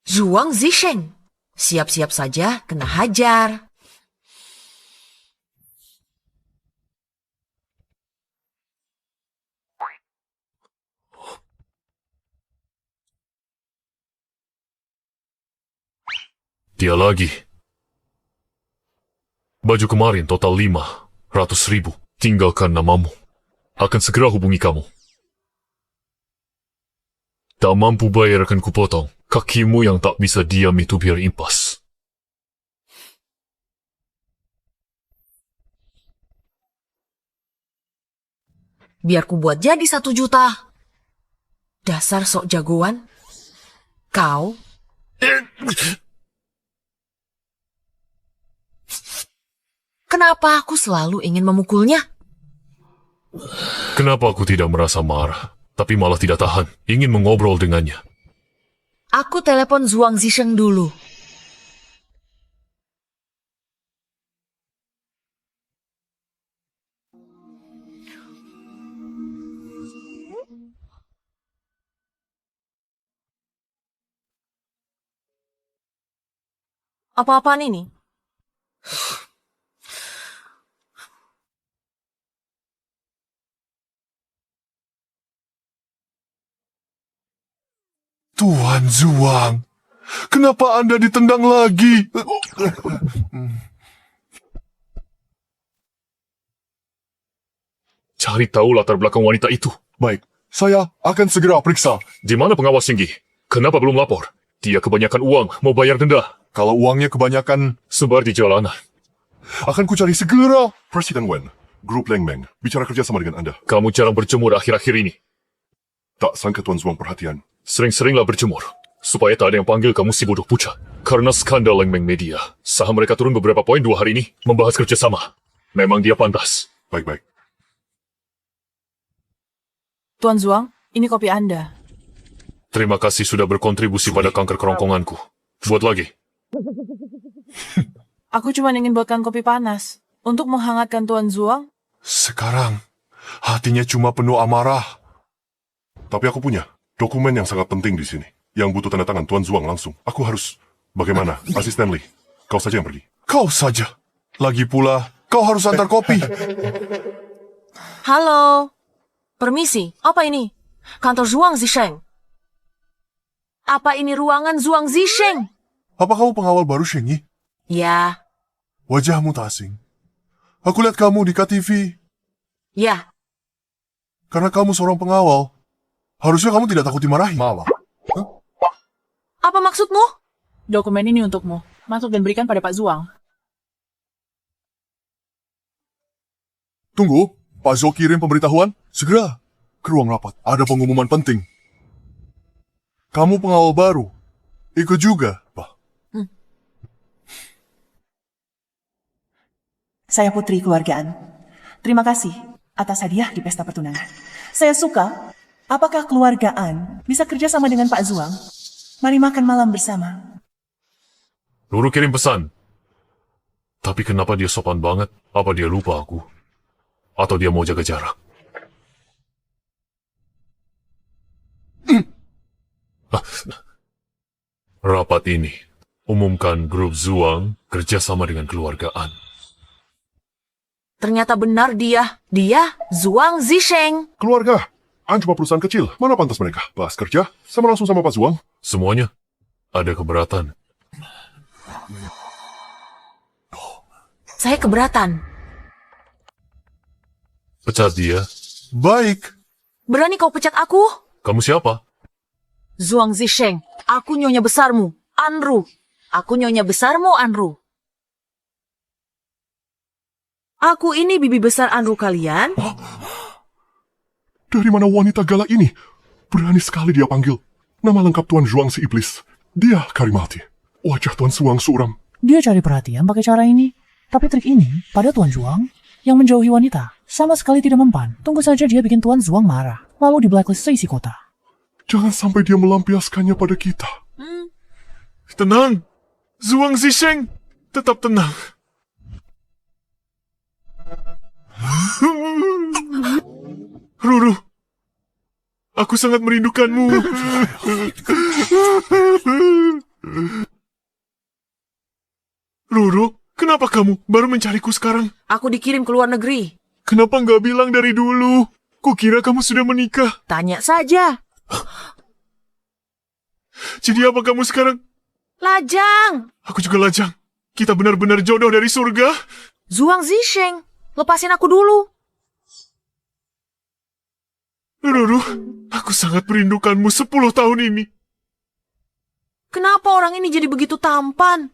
Zhuang Zisheng. Siap-siap saja kena hajar. Dia lagi. Baju kemarin total 500.000. Tinggalkan namamu. Akan segera hubungi kamu. Tak mampu bayar akan kupotong. Kakimu yang tak bisa diam itu biar impas. Biar ku buat jadi 1 juta. Dasar sok jagoan. Kau? Kenapa aku selalu ingin memukulnya? Kenapa aku tidak merasa marah, tapi malah tidak tahan, ingin mengobrol dengannya? Aku telepon Zhuang Zisheng dulu. Apa-apaan ini? Tuan Zuang, kenapa Anda ditendang lagi? Cari tahu latar belakang wanita itu. Baik, saya akan segera periksa. Di mana pengawas tinggi? Kenapa belum lapor? Dia kebanyakan uang, mau bayar denda. Kalau uangnya kebanyakan, Sebar di jalanan. akan ku cari segera. Presiden Wen, grup Leng Meng, bicara kerjasama dengan Anda. Kamu jarang berjemur akhir-akhir ini. Tak sangka Tuan Zuang perhatian. Sering-seringlah berjemur, supaya tak ada yang panggil kamu si bodoh pucat. Karena skandal Leng Meng Media, saham mereka turun beberapa poin 2 hari ini, membahas kerjasama. Memang dia pantas. Baik-baik. Tuan Zuang, ini kopi Anda. Terima kasih sudah berkontribusi pada kanker kerongkonganku. Buat lagi. Aku cuma ingin buatkan kopi panas. Untuk menghangatkan Tuan Zuang. Sekarang, hatinya cuma penuh amarah. Tapi aku punya dokumen yang sangat penting di sini. Yang butuh tanda tangan Tuan Zuang langsung. Aku harus... Bagaimana, Asisten Lee? Kau saja yang pergi. Kau saja. Lagi pula, kau harus antar kopi. Halo. Permisi, apa ini? Kantor Zhuang Zisheng. Apa ini ruangan Zhuang Zisheng? Apa kamu pengawal baru Shengi? Ya, Wajahmu tak asing. Aku lihat kamu di KTV. ya. Karena kamu seorang pengawal, harusnya kamu tidak takut dimarahi. Malah. Apa maksudmu? Dokumen ini untukmu. Masuk dan berikan pada Pak Zuang. Tunggu, Pak Zo kirim pemberitahuan. Segera. Ke ruang rapat, ada pengumuman penting. Kamu pengawal baru. Ikut juga, Pak. Saya Putri Keluargaan. Terima kasih atas hadiah di pesta pertunangan. Saya suka. Apakah keluargaan bisa kerja sama dengan Pak Zuang? Mari makan malam bersama. Luru kirim pesan. Tapi kenapa dia sopan banget? Apa dia lupa aku? Atau dia mau jaga jarak? Rapat ini umumkan grup Zuang kerjasama dengan keluargaan. Ternyata benar dia. Dia Zhuang Zisheng. Keluarga. An cuma perusahaan kecil. Mana pantas mereka? Bahas kerja sama langsung sama Pak Zuang. Semuanya ada keberatan. Saya keberatan. Pecat dia, Baik. Berani kau pecat aku? Kamu siapa? Zhuang Zisheng, aku nyonya besarmu, Anru. Aku nyonya besarmu, Anru. Aku ini bibi besar Anru kalian. Dari mana wanita galak ini? Berani sekali dia panggil. Nama lengkap Tuan Zhuang si iblis. Dia Karimati. Wajah Tuan Zhuang suram. Dia cari perhatian pakai cara ini. Tapi trik ini pada Tuan Zhuang yang menjauhi wanita sama sekali tidak mempan. Tunggu saja dia bikin Tuan Zhuang marah, lalu di blacklist seisi kota. Jangan sampai dia melampiaskannya pada kita. Tenang. Zhuang Zisheng. Tetap tenang. Ruru. Aku sangat merindukanmu. Ruru, kenapa kamu baru mencariku sekarang? Aku dikirim ke luar negeri. Kenapa nggak bilang dari dulu? Kukira kamu sudah menikah. Tanya saja. Jadi apa kamu sekarang? Lajang! Aku juga lajang. Kita benar-benar jodoh dari surga. Zhuang Zisheng, lepasin aku dulu. Ruru, aku sangat merindukanmu 10 tahun ini. Kenapa orang ini jadi begitu tampan?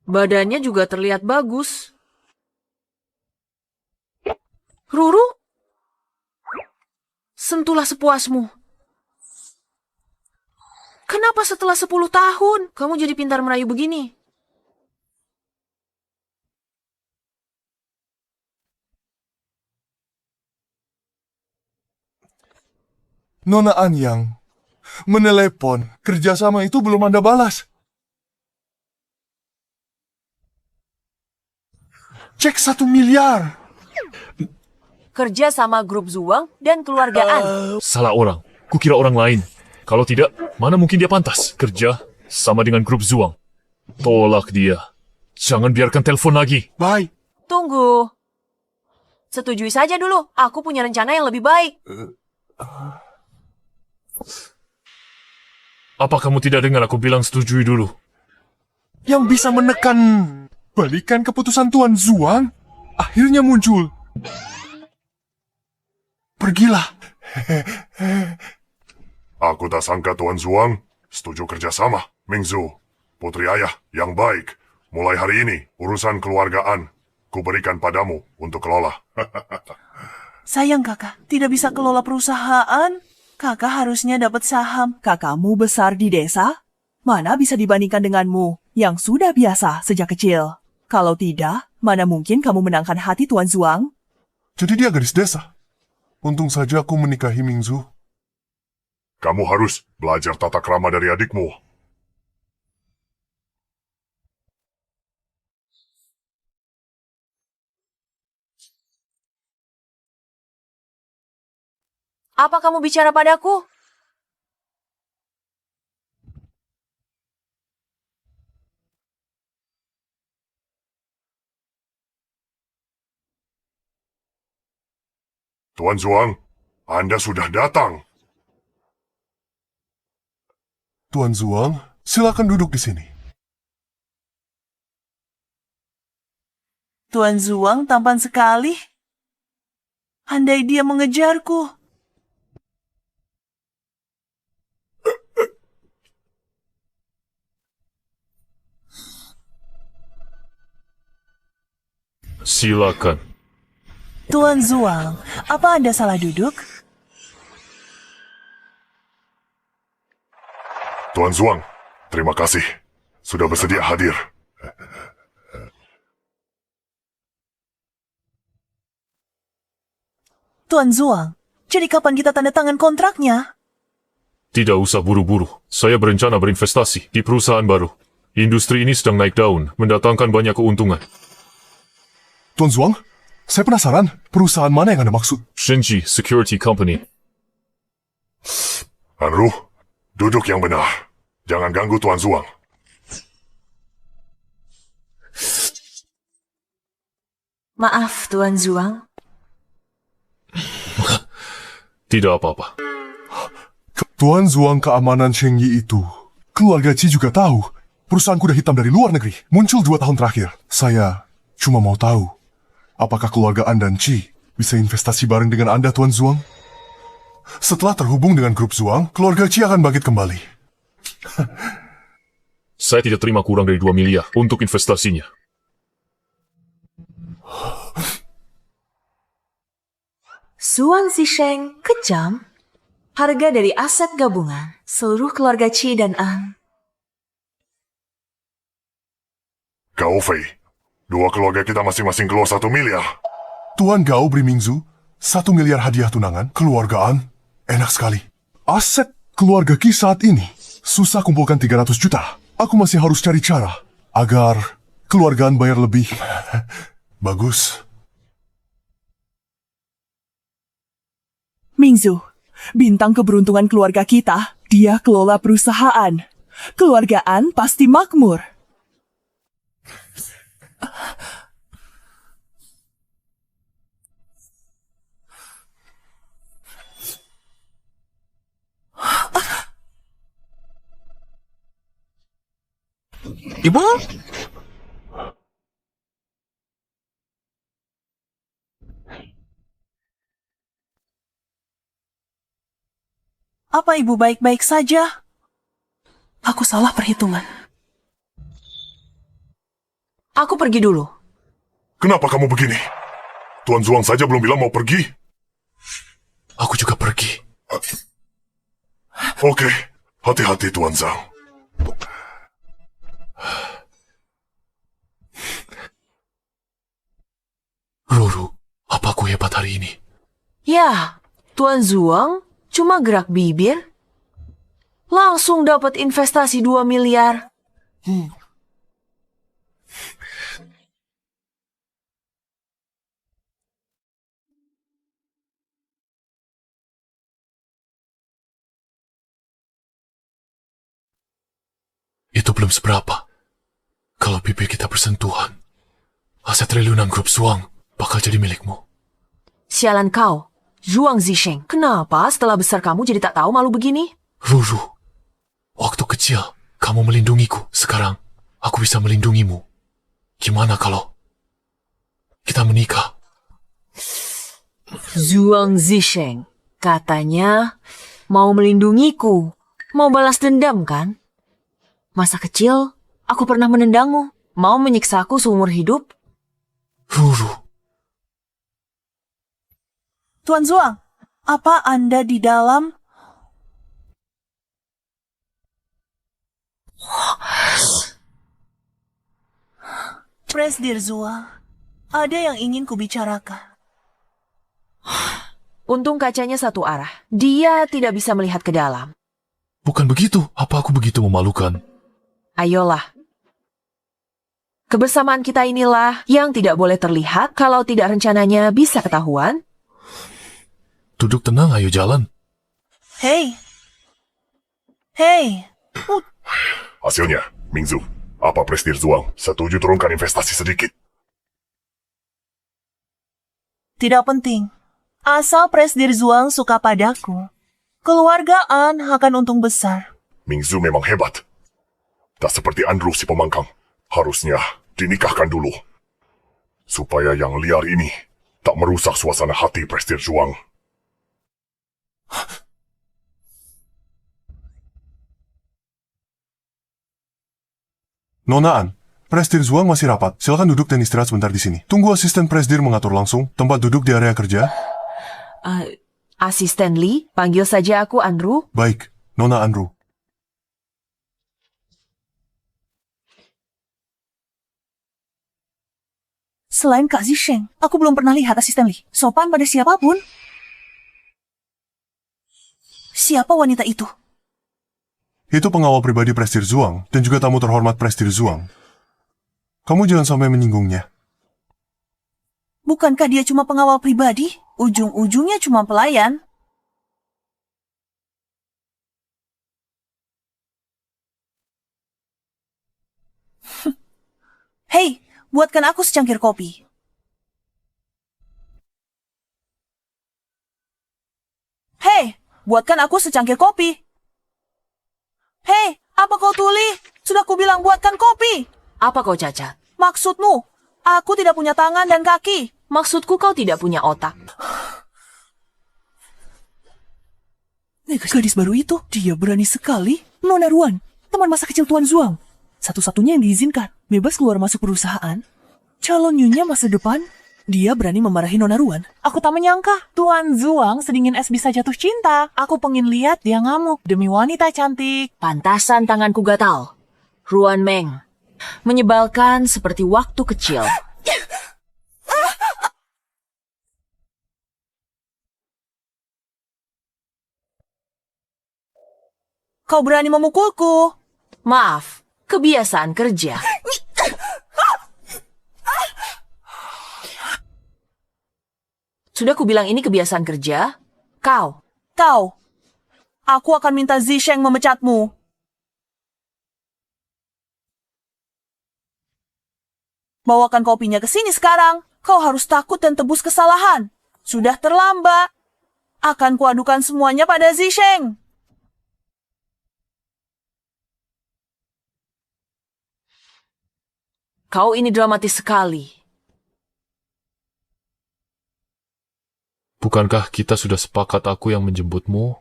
Badannya juga terlihat bagus. Ruru? Sentuhlah sepuasmu. Kenapa setelah 10 tahun kamu jadi pintar merayu begini? Nona Anyang menelepon. Kerjasama itu belum Anda balas. Cek 1 miliar. Kerja sama grup Zhuang dan keluargaan. Salah orang. Kukira orang lain. Kalau tidak, mana mungkin dia pantas kerja sama dengan grup Zhuang. Tolak dia. Jangan biarkan telepon lagi. Baik. Tunggu. Setujui saja dulu. Aku punya rencana yang lebih baik. Apa kamu tidak dengar aku bilang setujui dulu? Yang bisa menekan balikan keputusan Tuan Zhuang akhirnya muncul. Pergilah. Aku tak sangka Tuan Zhuang setuju kerjasama. Mingzu, putri ayah yang baik. Mulai hari ini, urusan keluargaan kuberikan padamu untuk kelola. Sayang kakak, tidak bisa kelola perusahaan. Kakak harusnya dapat saham. Kakakmu besar di desa? Mana bisa dibandingkan denganmu yang sudah biasa sejak kecil? Kalau tidak, mana mungkin kamu menangkan hati Tuan Zhuang? Jadi dia gadis desa. Untung saja aku menikahi Mingzu. Kamu harus belajar tata krama dari adikmu. Apa kamu bicara padaku? Tuan Zhuang, Anda sudah datang. Tuan Zhuang, silakan duduk di sini. Tuan Zhuang tampan sekali. Andai dia mengejarku. Silakan. Tuan Zhuang, apa Anda salah duduk? Tuan Zhuang, terima kasih. Sudah bersedia hadir. Tuan Zhuang, jadi kapan kita tanda tangan kontraknya? Tidak usah buru-buru. Saya berencana berinvestasi di perusahaan baru. Industri ini sedang naik daun, mendatangkan banyak keuntungan. Tuan Zhuang, saya penasaran, perusahaan mana yang Anda maksud? Shenji Security Company. Anru, duduk yang benar. Jangan ganggu Tuan Zhuang. Maaf, Tuan Zhuang. Tidak apa-apa. Tuan Zhuang keamanan Shengyi itu. Keluarga Qi juga tahu. Perusahaan kuda hitam dari luar negeri muncul 2 tahun terakhir. Saya cuma mau tahu, Apakah keluarga An dan Chi bisa investasi bareng dengan Anda, Tuan Zuang? Setelah terhubung dengan grup Zuang, keluarga Chi akan bangkit kembali. Saya tidak terima kurang dari 2 miliar untuk investasinya. Zuang Zisheng kejam. Harga dari aset gabungan seluruh keluarga Qi dan An. Gao Fei, dua keluarga kita masing-masing keluar 1 miliar. Tuan Gao beri Mingzu 1 miliar hadiah tunangan, keluargaan. Enak sekali. Aset keluarga Qi saat ini susah kumpulkan 300 juta. Aku masih harus cari cara agar keluargaan bayar lebih. Bagus. Mingzu, bintang keberuntungan keluarga kita, dia kelola perusahaan. Keluargaan pasti makmur. Ibu? Apa ibu baik-baik saja? Aku salah perhitungan. Aku pergi dulu. Kenapa kamu begini? Tuan Zuang saja belum bilang mau pergi. Aku juga pergi. Oke, hati-hati Tuan Zhang. Ruru, apa aku hebat hari ini? Ya, Tuan Zuang cuma gerak bibir. Langsung dapat investasi 2 miliar. Itu belum seberapa. Kalau bibir kita bersentuhan, aset triliunan grup Zuang bakal jadi milikmu. Sialan kau, Zuang Zisheng. Kenapa setelah besar kamu jadi tak tahu malu begini? Ruru, waktu kecil kamu melindungiku. Sekarang aku bisa melindungimu. Gimana kalau kita menikah? Zuang Zisheng, katanya mau melindungiku. Mau balas dendam kan? Masa kecil, aku pernah menendangmu. Mau menyiksaku seumur hidup? Ruru, Tuan Zuang, apa Anda di dalam? Presdir Zuang, ada yang ingin kubicarakan. Untung kacanya satu arah. Dia tidak bisa melihat ke dalam. bukan begitu. Apa aku begitu memalukan? Ayolah. Kebersamaan kita inilah yang tidak boleh terlihat kalau tidak rencananya bisa ketahuan. Duduk tenang, ayo jalan. Hei. Hei. Hasilnya, Mingzu, apa Presdir Zuang setuju turunkan investasi sedikit? Tidak penting. Asal Presdir Zuang suka padaku, keluargaan akan untung besar. Mingzu memang hebat. Tak seperti Andrew si pemangkang. Harusnya dinikahkan dulu. Supaya yang liar ini tak merusak suasana hati Presdir Zuang. Nona An, Presdir Zuang masih rapat. Silakan duduk dan istirahat sebentar di sini. Tunggu asisten Presdir mengatur langsung tempat duduk di area kerja. Asisten Lee, panggil saja aku Andrew. Baik, Nona Andrew. Selain Kak Zisheng, aku belum pernah lihat asisten Lee sopan pada siapapun. Siapa wanita itu? Itu pengawal pribadi Presdir Zuang dan juga tamu terhormat Presdir Zuang. Kamu jangan sampai menyinggungnya. Bukankah dia cuma pengawal pribadi? Ujung-ujungnya cuma pelayan. Hei, buatkan aku secangkir kopi. Hei, buatkan aku secangkir kopi. Hei, apa kau tuli? Sudah kubilang buatkan kopi. Apa kau cacat? Maksudmu, aku tidak punya tangan dan kaki. Maksudku kau tidak punya otak. Gadis baru itu, dia berani sekali. Nona Ruan, teman masa kecil Tuan Zuang. Satu-satunya yang diizinkan, bebas keluar masuk perusahaan. Calon nyonya masa depan, dia berani memarahi Nona Ruan. Aku tak menyangka Tuan Zuang sedingin es bisa jatuh cinta. Aku pengen lihat dia ngamuk demi wanita cantik. Pantasan tanganku gatal. Ruan Meng. Menyebalkan seperti waktu kecil. Kau berani memukulku. Maaf, kebiasaan kerja. Sudah kubilang ini kebiasaan kerja? Kau. Aku akan minta Zisheng memecatmu. Bawakan kopinya ke sini sekarang. Kau harus takut dan tebus kesalahan. Sudah terlambat. Akan kuadukan semuanya pada Zisheng. Kau ini dramatis sekali. Bukankah kita sudah sepakat aku yang menjemputmu?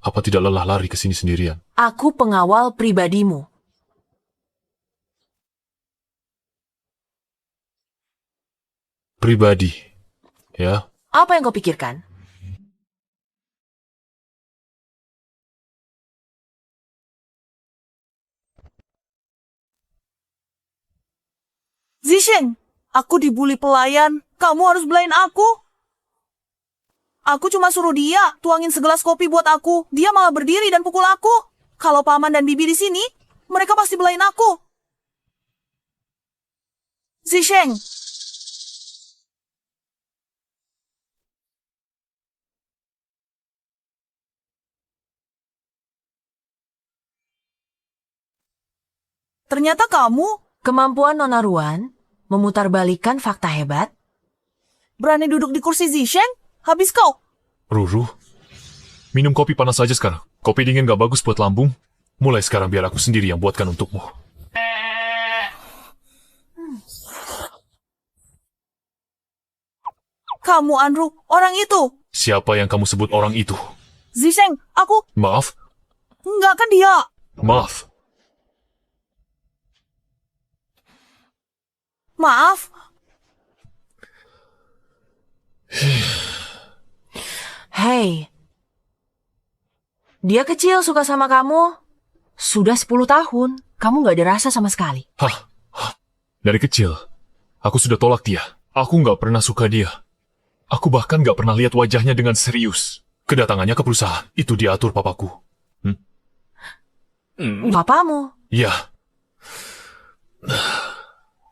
Apa tidak lelah lari ke sini sendirian? Aku pengawal pribadimu. Pribadi, ya? Apa yang kau pikirkan? Zisheng, aku dibully pelayan. Kamu harus belain aku. Aku cuma suruh dia tuangin segelas kopi buat aku. Dia malah berdiri dan pukul aku. Kalau paman dan bibi di sini, mereka pasti belain aku. Zisheng. Ternyata kamu Kemampuan Nona Ruan memutarbalikkan fakta hebat. berani duduk di kursi Zisheng? Habis kau. Ruru, minum kopi panas saja sekarang. Kopi dingin gak bagus buat lambung. Mulai sekarang biar aku sendiri yang buatkan untukmu. Kamu, Andrew, orang itu. Siapa yang kamu sebut orang itu? Zisheng, aku... Maaf? Enggak kan dia. Maaf. Maaf. Hei, dia kecil suka sama kamu. Sudah 10 tahun, kamu gak ada rasa sama sekali. Hah? Dari kecil, aku sudah tolak dia. Aku gak pernah suka dia. Aku bahkan gak pernah lihat wajahnya dengan serius. Kedatangannya ke perusahaan, itu diatur papaku. Papamu? Ya.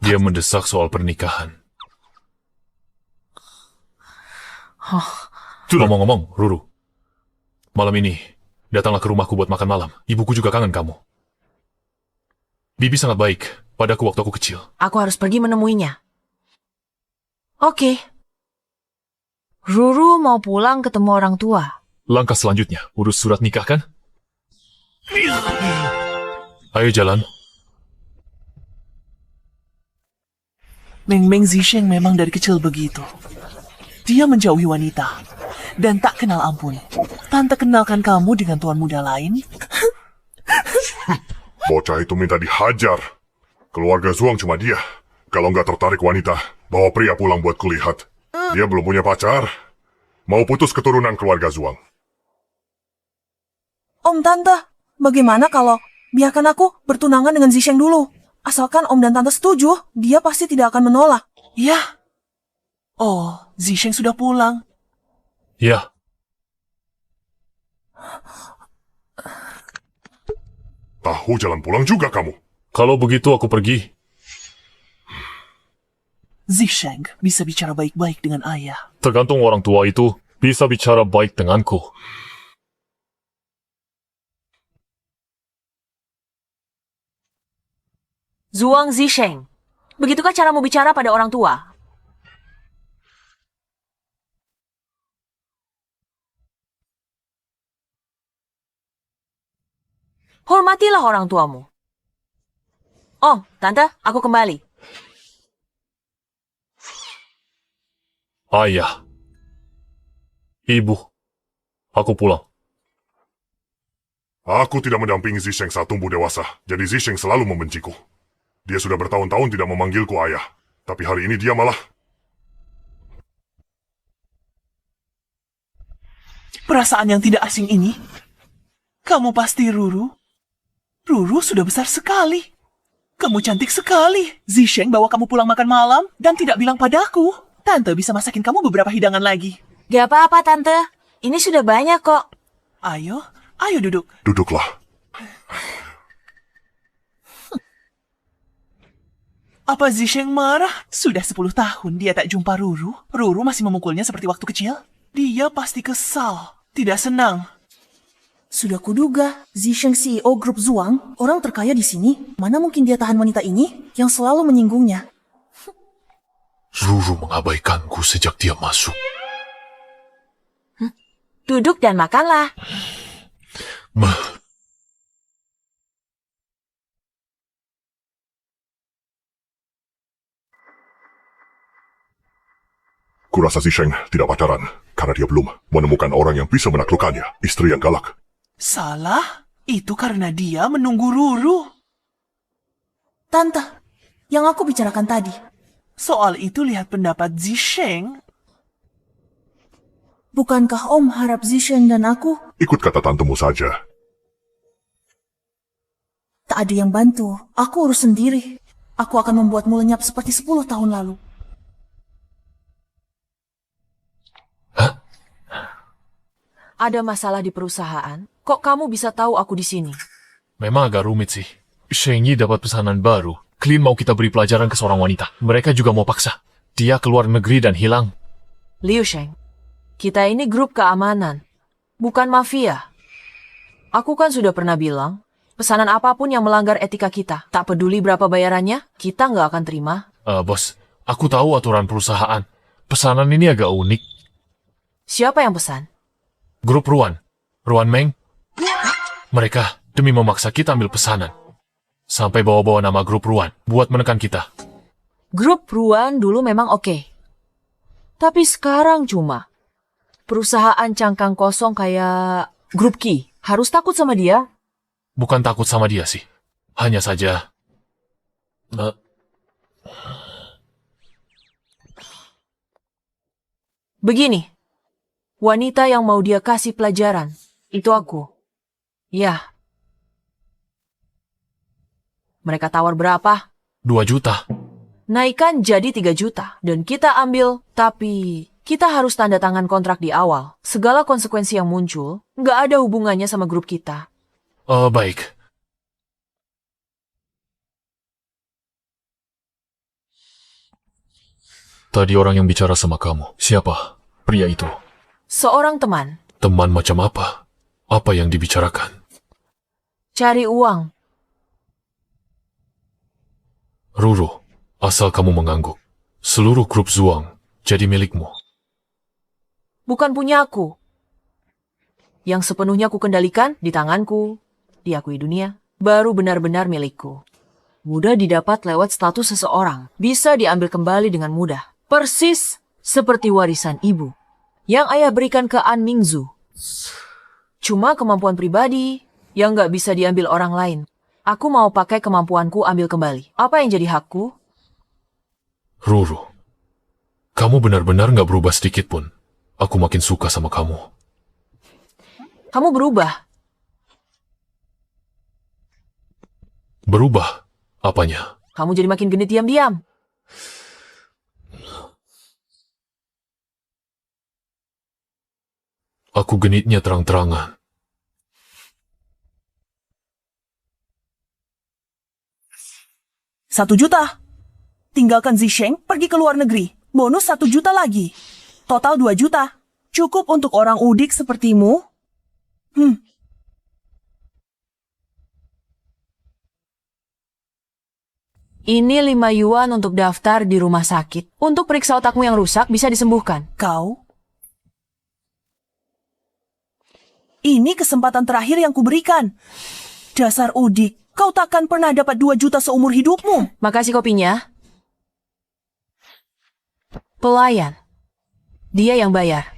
Dia mendesak soal pernikahan. Ngomong-ngomong, Ruru. Malam ini, datanglah ke rumahku buat makan malam. Ibuku juga kangen kamu. Bibi sangat baik padaku waktu aku kecil. Aku harus pergi menemuinya. Oke. Ruru mau pulang ketemu orang tua. Langkah selanjutnya, urus surat nikah kan? Ayo jalan. Meng Zisheng memang dari kecil begitu. Dia menjauhi wanita. Dan tak kenal ampun. Tante kenalkan kamu dengan tuan muda lain. Bocah itu minta dihajar. Keluarga Zuang cuma dia. Kalau nggak tertarik wanita, bawa pria pulang buat kulihat. Dia belum punya pacar. Mau putus keturunan keluarga Zuang. Om, Tante, bagaimana kalau biarkan aku bertunangan dengan Zisheng dulu? Asalkan Om dan Tante setuju, dia pasti tidak akan menolak. Ya. Oh, Zisheng sudah pulang. Ya. Tahu jalan pulang juga kamu. Kalau begitu aku pergi. Zisheng bisa bicara baik-baik dengan ayah. Tergantung orang tua itu bisa bicara baik denganku. Zuang Zisheng. Begitukah caramu bicara pada orang tua? Hormatilah orang tuamu. Om, Tante, aku kembali. Ayah. Ibu. Aku pulang. Aku tidak mendampingi Zisheng saat tumbuh dewasa, jadi Zisheng selalu membenciku. Dia sudah bertahun-tahun tidak memanggilku ayah, tapi hari ini dia malah... Perasaan yang tidak asing ini? Kamu pasti Ruru? Ruru sudah besar sekali. Kamu cantik sekali. Zisheng bawa kamu pulang makan malam dan tidak bilang padaku. Tante bisa masakin kamu beberapa hidangan lagi. Gak apa-apa, Tante. Ini sudah banyak kok. Ayo duduk. Duduklah. Apa Zisheng marah? Sudah 10 tahun dia tak jumpa Ruru. Ruru masih memukulnya seperti waktu kecil. Dia pasti kesal, tidak senang. Sudah kuduga, Zisheng CEO grup Zuang, orang terkaya di sini. Mana mungkin dia tahan wanita ini yang selalu menyinggungnya. Ruru mengabaikanku sejak dia masuk. Duduk dan makanlah. Kurasa Zisheng tidak pacaran, karena dia belum menemukan orang yang bisa menaklukkannya, istri yang galak. Salah? Itu karena dia menunggu Ruru. Tante, yang aku bicarakan tadi. Soal itu lihat pendapat Zisheng. Bukankah Om harap Zisheng dan aku Ikut kata tantemu saja. tak ada yang bantu? Aku urus sendiri. Aku akan membuatmu lenyap seperti 10 tahun lalu. Ada masalah di perusahaan? Kok kamu bisa tahu aku di sini? Memang agak rumit sih. Sheng Yi dapat pesanan baru. Clean mau kita beri pelajaran ke seorang wanita. Mereka juga mau paksa. Dia keluar negeri dan hilang. Liu Sheng, kita ini grup keamanan, bukan mafia. Aku kan sudah pernah bilang, pesanan apapun yang melanggar etika kita, tak peduli berapa bayarannya, kita nggak akan terima. Bos, aku tahu aturan perusahaan. Pesanan ini agak unik. Siapa yang pesan? Grup Ruan. Ruan Meng. Mereka demi memaksa kita ambil pesanan. Sampai bawa-bawa nama grup Ruan buat menekan kita. Grup Ruan dulu memang oke. Tapi sekarang cuma perusahaan cangkang kosong kayak grup Ki. Harus takut sama dia? Bukan takut sama dia sih. Hanya saja... Begini, wanita yang mau dia kasih pelajaran, itu aku. Ya. Mereka tawar berapa? 2 juta. Naikkan jadi 3 juta. Dan kita ambil, tapi kita harus tanda tangan kontrak di awal. Segala konsekuensi yang muncul, nggak ada hubungannya sama grup kita. Baik. Tadi orang yang bicara sama kamu, siapa? Pria itu. Seorang teman. Teman macam apa? Apa yang dibicarakan? Cari uang. Ruru, asal kamu mengangguk. Seluruh grup Zuang jadi milikmu. Bukan punya aku. Yang sepenuhnya ku kendalikan di tanganku, diakui dunia, baru benar-benar milikku. Mudah didapat lewat status seseorang, bisa diambil kembali dengan mudah. Persis seperti warisan ibu yang ayah berikan ke An Mingzu. Cuma kemampuan pribadi yang nggak bisa diambil orang lain. Aku mau pakai kemampuanku ambil kembali. Apa yang jadi hakku? Ruru, kamu benar-benar nggak berubah sedikit pun. Aku makin suka sama kamu. Kamu berubah. Berubah? Apanya? Kamu jadi makin genit diam-diam. Aku genitnya terang-terangan. Satu juta. Tinggalkan Zisheng, pergi ke luar negeri. Bonus 1 juta lagi. Total 2 juta. Cukup untuk orang udik sepertimu? Ini 5 yuan untuk daftar di rumah sakit. Untuk periksa otakmu yang rusak bisa disembuhkan. Kau? Ini kesempatan terakhir yang kuberikan. Dasar udik, kau takkan pernah dapat 2 juta seumur hidupmu. Makasih kopinya. Pelayan. Dia yang bayar.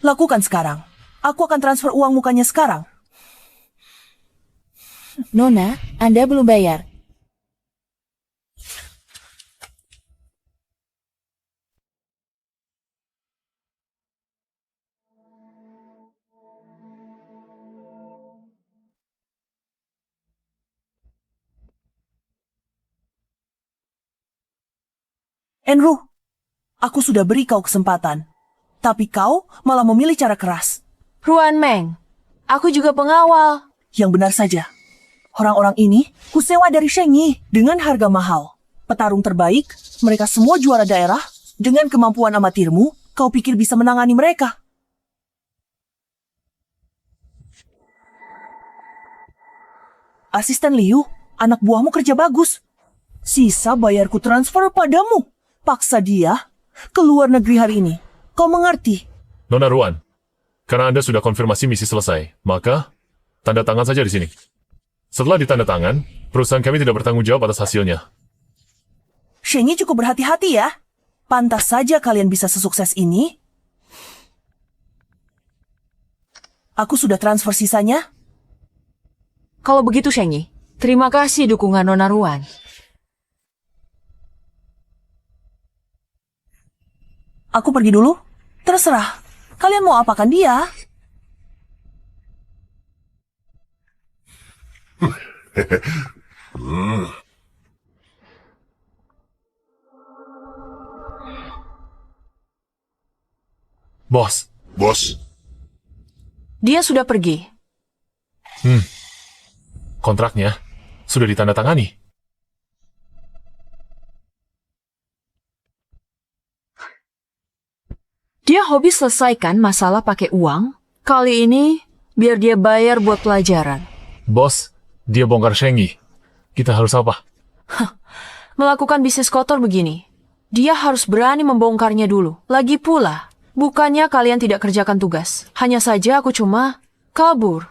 Lakukan sekarang. Aku akan transfer uang mukanya sekarang. Nona, Anda belum bayar. Andrew, aku sudah beri kau kesempatan. Tapi kau malah memilih cara keras. Ruan Meng, aku juga pengawal. Yang benar saja. Orang-orang ini kusewa dari Shengyi dengan harga mahal. Petarung terbaik, mereka semua juara daerah. Dengan kemampuan amatirmu, kau pikir bisa menangani mereka? Asisten Liu, anak buahmu kerja bagus. Sisa bayarku transfer padamu. Paksa dia ke luar negeri hari ini. Kau mengerti? Nona Ruan, karena Anda sudah konfirmasi misi selesai, maka tanda tangan saja di sini. Setelah ditanda tangan, perusahaan kami tidak bertanggung jawab atas hasilnya. Shengyi cukup berhati-hati ya. Pantas saja kalian bisa sesukses ini. Aku sudah transfer sisanya. Kalau begitu, Shengyi, terima kasih dukungan Nona Ruan. Aku pergi dulu. Terserah. Kalian mau apakan dia? Bos, Bos, Dia sudah pergi. kontraknya sudah ditandatangani. Dia hobi selesaikan masalah pakai uang. Kali ini, biar dia bayar buat pelajaran. Bos, dia bongkar Shengyi. Kita harus apa? Melakukan bisnis kotor begini, dia harus berani membongkarnya dulu. Lagi pula, bukannya kalian tidak kerjakan tugas. Hanya saja aku cuma kabur.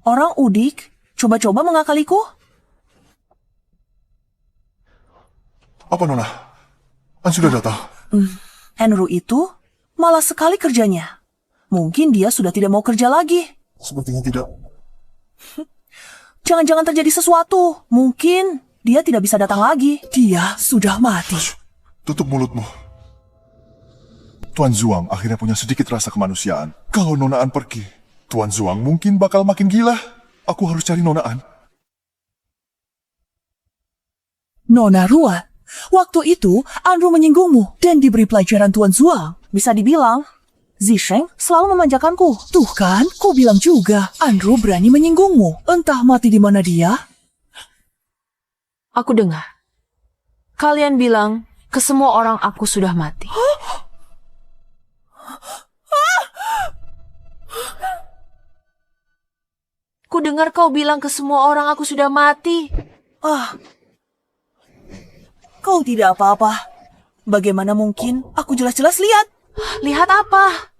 Orang udik coba-coba mengakaliku? Apa Nona? An sudah datang. Andrew itu malas sekali kerjanya. Mungkin dia sudah tidak mau kerja lagi. Sepertinya tidak. Jangan-jangan terjadi sesuatu. Mungkin dia tidak bisa datang lagi. Dia sudah mati. Tutup mulutmu. Tuan Zuang akhirnya punya sedikit rasa kemanusiaan. Kalau Nona An pergi, Tuan Zuang mungkin bakal makin gila. Aku harus cari Nona An. Nona Ruan, waktu itu Andrew menyinggungmu dan diberi pelajaran Tuan Zuang. Bisa dibilang, Zisheng selalu memanjakanku. Tuh kan, ku bilang juga, Andrew berani menyinggungmu. Entah mati di mana dia. Aku dengar. Kalian bilang ke semua orang aku sudah mati. Ku dengar kau bilang ke semua orang aku sudah mati. Kau tidak apa-apa. Bagaimana mungkin? Aku jelas-jelas lihat. Lihat apa?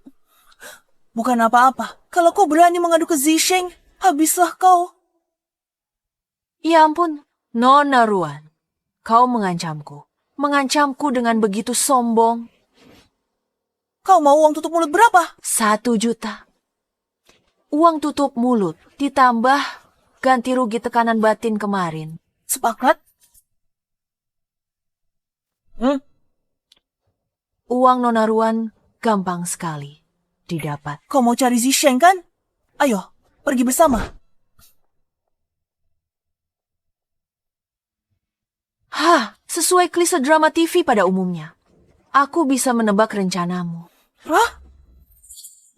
Bukan apa-apa. Kalau kau berani mengadu ke Zisheng, habislah kau. Ya ampun, Nona Ruan. Kau mengancamku. Mengancamku dengan begitu sombong. Kau mau uang tutup mulut berapa? 1 juta. Uang tutup mulut ditambah ganti rugi tekanan batin kemarin. Sepakat? Uang Nona Ruan gampang sekali didapat. Kau mau cari Zisheng kan? Ayo, pergi bersama. Sesuai klise drama TV pada umumnya. Aku bisa menebak rencanamu.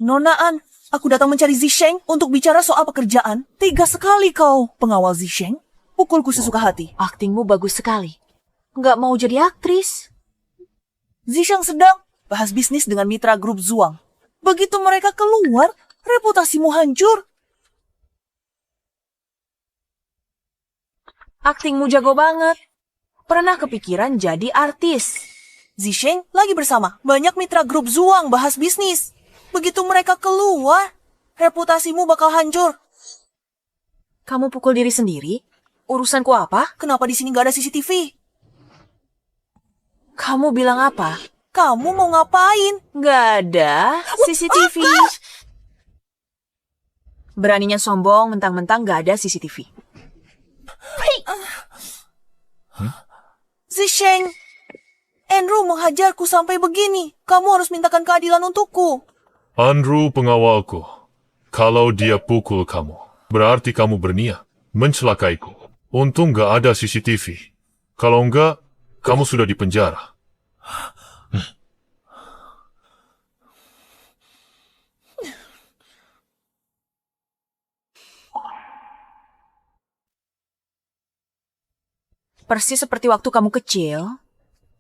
Nona An, aku datang mencari Zisheng untuk bicara soal pekerjaan. Tega sekali kau, pengawal Zisheng. Pukulku sesuka hati. Aktingmu bagus sekali. Nggak mau jadi aktris. Zisheng sedang bahas bisnis dengan mitra grup Zuang. Begitu mereka keluar, reputasimu hancur. Aktingmu jago banget. Pernah kepikiran jadi artis. Zisheng lagi bersama banyak mitra grup Zuang bahas bisnis. Begitu mereka keluar, reputasimu bakal hancur. Kamu pukul diri sendiri? Urusanku apa? Kenapa di sini nggak ada CCTV? Kamu bilang apa? Kamu mau ngapain? Nggak ada CCTV. Beraninya sombong mentang-mentang nggak ada CCTV. Zisheng, Andrew menghajarku sampai begini. Kamu harus mintakan keadilan untukku. Andrew pengawalku. Kalau dia pukul kamu, berarti kamu berniat mencelakaiku. Untung nggak ada CCTV. Kalau nggak, kamu sudah di penjara. Persis seperti waktu kamu kecil.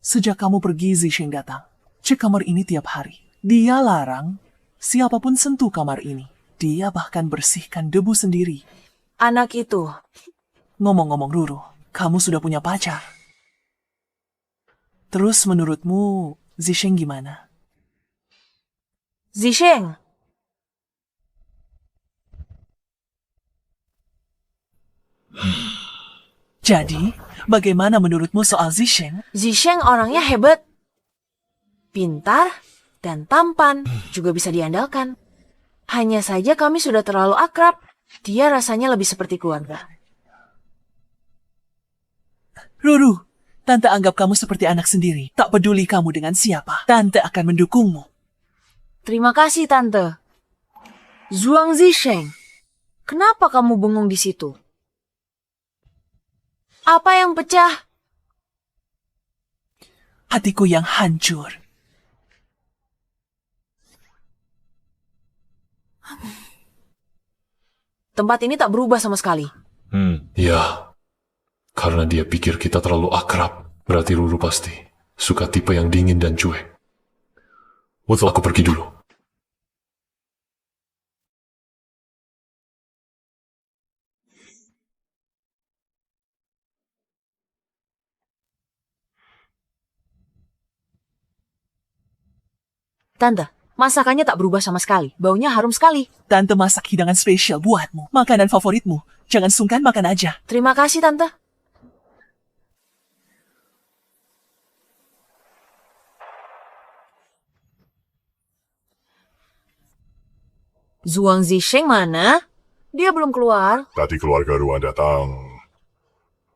Sejak kamu pergi, Zisheng datang. Cek kamar ini tiap hari. Dia larang siapapun sentuh kamar ini. Dia bahkan bersihkan debu sendiri. Anak itu. Ngomong-ngomong Ruru, kamu sudah punya pacar. Terus menurutmu, Zisheng gimana? Zisheng. Jadi, bagaimana menurutmu soal Zisheng? Zisheng orangnya hebat. Pintar dan tampan. Juga bisa diandalkan. Hanya saja kami sudah terlalu akrab. Dia rasanya lebih seperti keluarga. Ruru, Tante anggap kamu seperti anak sendiri. Tak peduli kamu dengan siapa, Tante akan mendukungmu. Terima kasih, Tante. Zhuang Zisheng, kenapa kamu bengong di situ? Apa yang pecah? Hatiku yang hancur. Tempat ini tak berubah sama sekali. Ya. Karena dia pikir kita terlalu akrab. Berarti Ruru pasti suka tipe yang dingin dan cuek. Waktu aku pergi dulu. Tante, masakannya tak berubah sama sekali. Baunya harum sekali. Tante masak hidangan spesial buatmu. Makanan favoritmu. Jangan sungkan makan aja. Terima kasih, Tante. Zhuang Zisheng mana? Dia belum keluar. Tadi keluarga Ruan datang.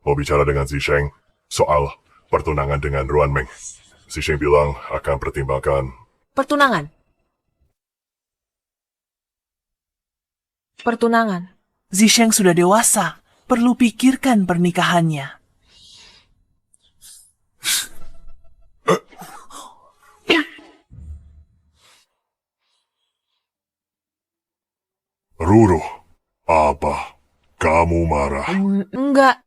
Mau bicara dengan Zisheng soal pertunangan dengan Ruan Meng. Zisheng bilang akan pertimbangkan. Pertunangan. Pertunangan. Zisheng sudah dewasa. Perlu pikirkan pernikahannya. Ruru, apa? Kamu marah? Enggak.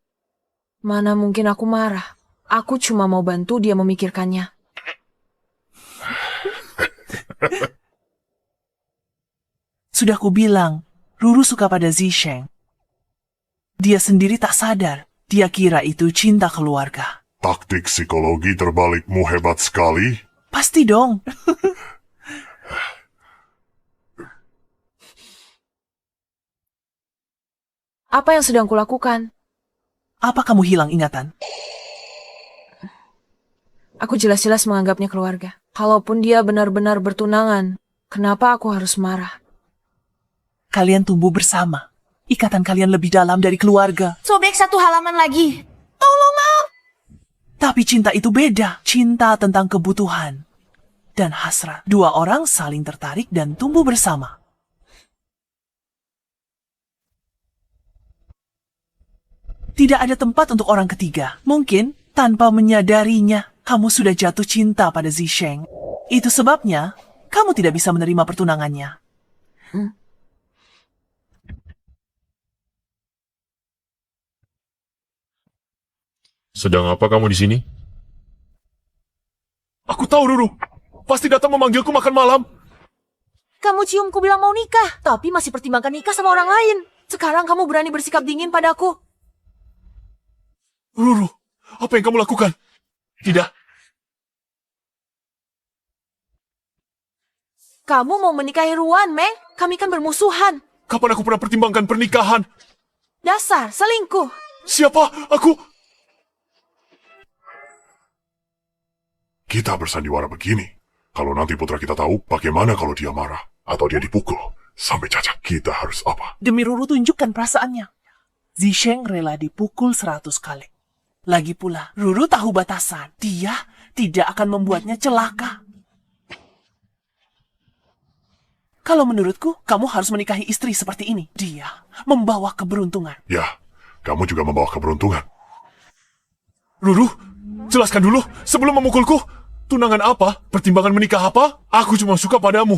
Mana mungkin aku marah. Aku cuma mau bantu dia memikirkannya. Sudah kubilang, Ruru suka pada Zisheng. Dia sendiri tak sadar. Dia kira itu cinta keluarga. Taktik psikologi terbalikmu hebat sekali. Pasti dong. Apa yang sedang kulakukan? Apa kamu hilang ingatan? Aku jelas-jelas menganggapnya keluarga. Kalaupun dia benar-benar bertunangan, kenapa aku harus marah? Kalian tumbuh bersama. Ikatan kalian lebih dalam dari keluarga. Sobek satu halaman lagi. Tapi cinta itu beda. Cinta tentang kebutuhan dan hasrat. Dua orang saling tertarik dan tumbuh bersama. Tidak ada tempat untuk orang ketiga. Mungkin tanpa menyadarinya, kamu sudah jatuh cinta pada Zisheng. Itu sebabnya kamu tidak bisa menerima pertunangannya. Sedang apa kamu di sini? Aku tahu, Ruru. Pasti datang memanggilku makan malam. Kamu ciumku bilang mau nikah, tapi masih pertimbangkan nikah sama orang lain. Sekarang kamu berani bersikap dingin padaku. Ruru, apa yang kamu lakukan? Tidak. Kamu mau menikahi Ruan, Meng? Kami kan bermusuhan. Kapan aku pernah pertimbangkan pernikahan? Dasar selingkuh. Siapa? Aku... Kita bersandiwara begini. Kalau nanti putra kita tahu, bagaimana kalau dia marah? Atau dia dipukul? Sampai cacat. Kita harus apa? Demi Ruru tunjukkan perasaannya. Zisheng rela dipukul 100 kali. Lagi pula, Ruru tahu batasan. Dia tidak akan membuatnya celaka. Kalau menurutku, kamu harus menikahi istri seperti ini. Dia membawa keberuntungan. Ya, kamu juga membawa keberuntungan. Ruru, jelaskan dulu sebelum memukulku. Tunangan apa? Pertimbangan menikah apa? Aku cuma suka padamu.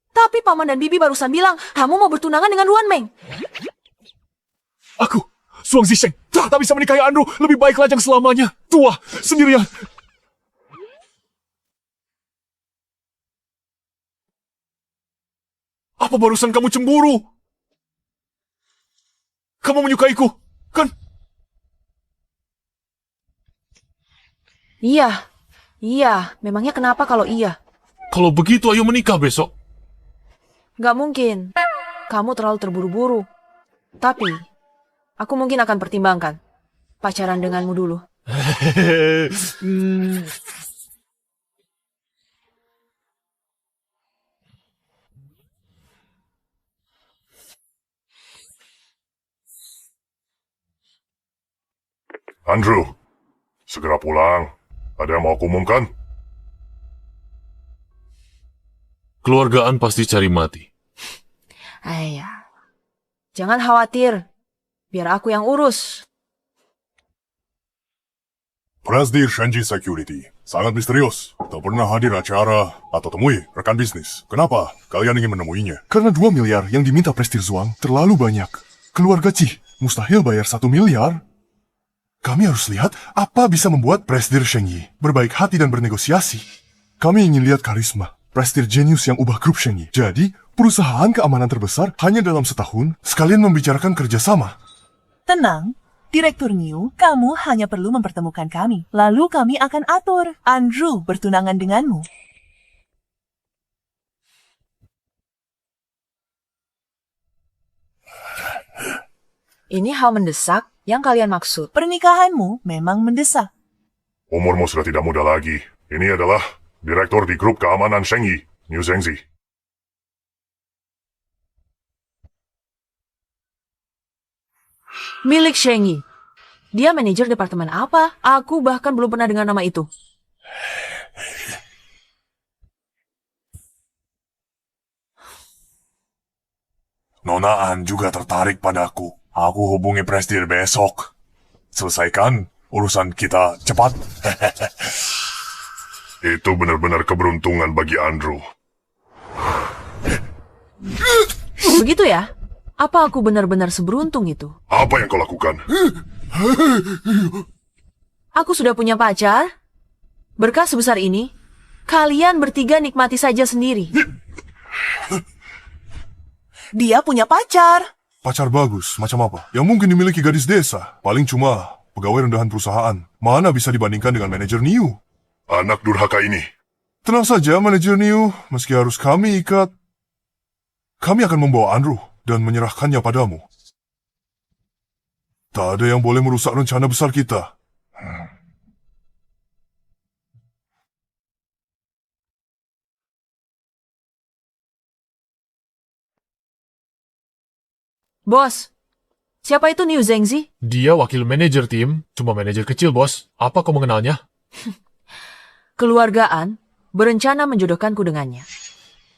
Tapi Paman dan Bibi barusan bilang, kamu mau bertunangan dengan Ruan Meng. Aku, Suang Zisheng, tak bisa menikahi Anru. Lebih baik lajang selamanya. Tua, sendirian. Apa barusan kamu cemburu? Kamu menyukaiku, kan? Iya, memangnya kenapa kalau iya? Kalau begitu, ayo menikah besok. Gak mungkin. Kamu terlalu terburu-buru. Tapi, aku mungkin akan pertimbangkan pacaran denganmu dulu. Andrew, segera pulang. Ada yang mau aku umumkan? Keluargaan pasti cari mati. Ayah, jangan khawatir. Biar aku yang urus. Prasdir Shenji Security. Sangat misterius. Tak pernah hadir acara atau temui rekan bisnis. Kenapa kalian ingin menemuinya? Karena 2 miliar yang diminta Prasdir Zhuang terlalu banyak. Keluarga Qi mustahil bayar 1 miliar. Kami harus lihat apa bisa membuat Prasdir Shengyi berbaik hati dan bernegosiasi. Kami ingin lihat karisma Prasdir Genius yang ubah grup Shengyi. Jadi, perusahaan keamanan terbesar hanya dalam setahun sekalian membicarakan kerjasama. Tenang, Direktur Niu, kamu hanya perlu mempertemukan kami. Lalu kami akan atur Andrew bertunangan denganmu. Ini hal mendesak yang kalian maksud. Pernikahanmu memang mendesak. Umurmu sudah tidak muda lagi. Ini adalah direktur di grup keamanan Shengyi, New Zhengzi. Milik Shengyi. Dia manajer departemen apa? Aku bahkan belum pernah dengar nama itu. Nona An juga tertarik padaku. Aku hubungi Prasdir besok. Selesaikan urusan kita cepat. Itu benar-benar keberuntungan bagi Andrew. Begitu ya? Apa aku benar-benar seberuntung itu? Apa yang kau lakukan? Aku sudah punya pacar. Berkah sebesar ini, kalian bertiga nikmati saja sendiri. Dia punya pacar. Pacar bagus, macam apa? Yang mungkin dimiliki gadis desa. Paling cuma pegawai rendahan perusahaan. Mana bisa dibandingkan dengan manajer Niu? Anak durhaka ini. Tenang saja, manajer Niu. Meski harus kami ikat, kami akan membawa Andrew dan menyerahkannya padamu. Tak ada yang boleh merusak rencana besar kita. Bos, siapa itu New Zhengzi? Dia wakil manajer tim, cuma manajer kecil, bos. Apa kau mengenalnya? Keluargaan berencana menjodohkanku dengannya.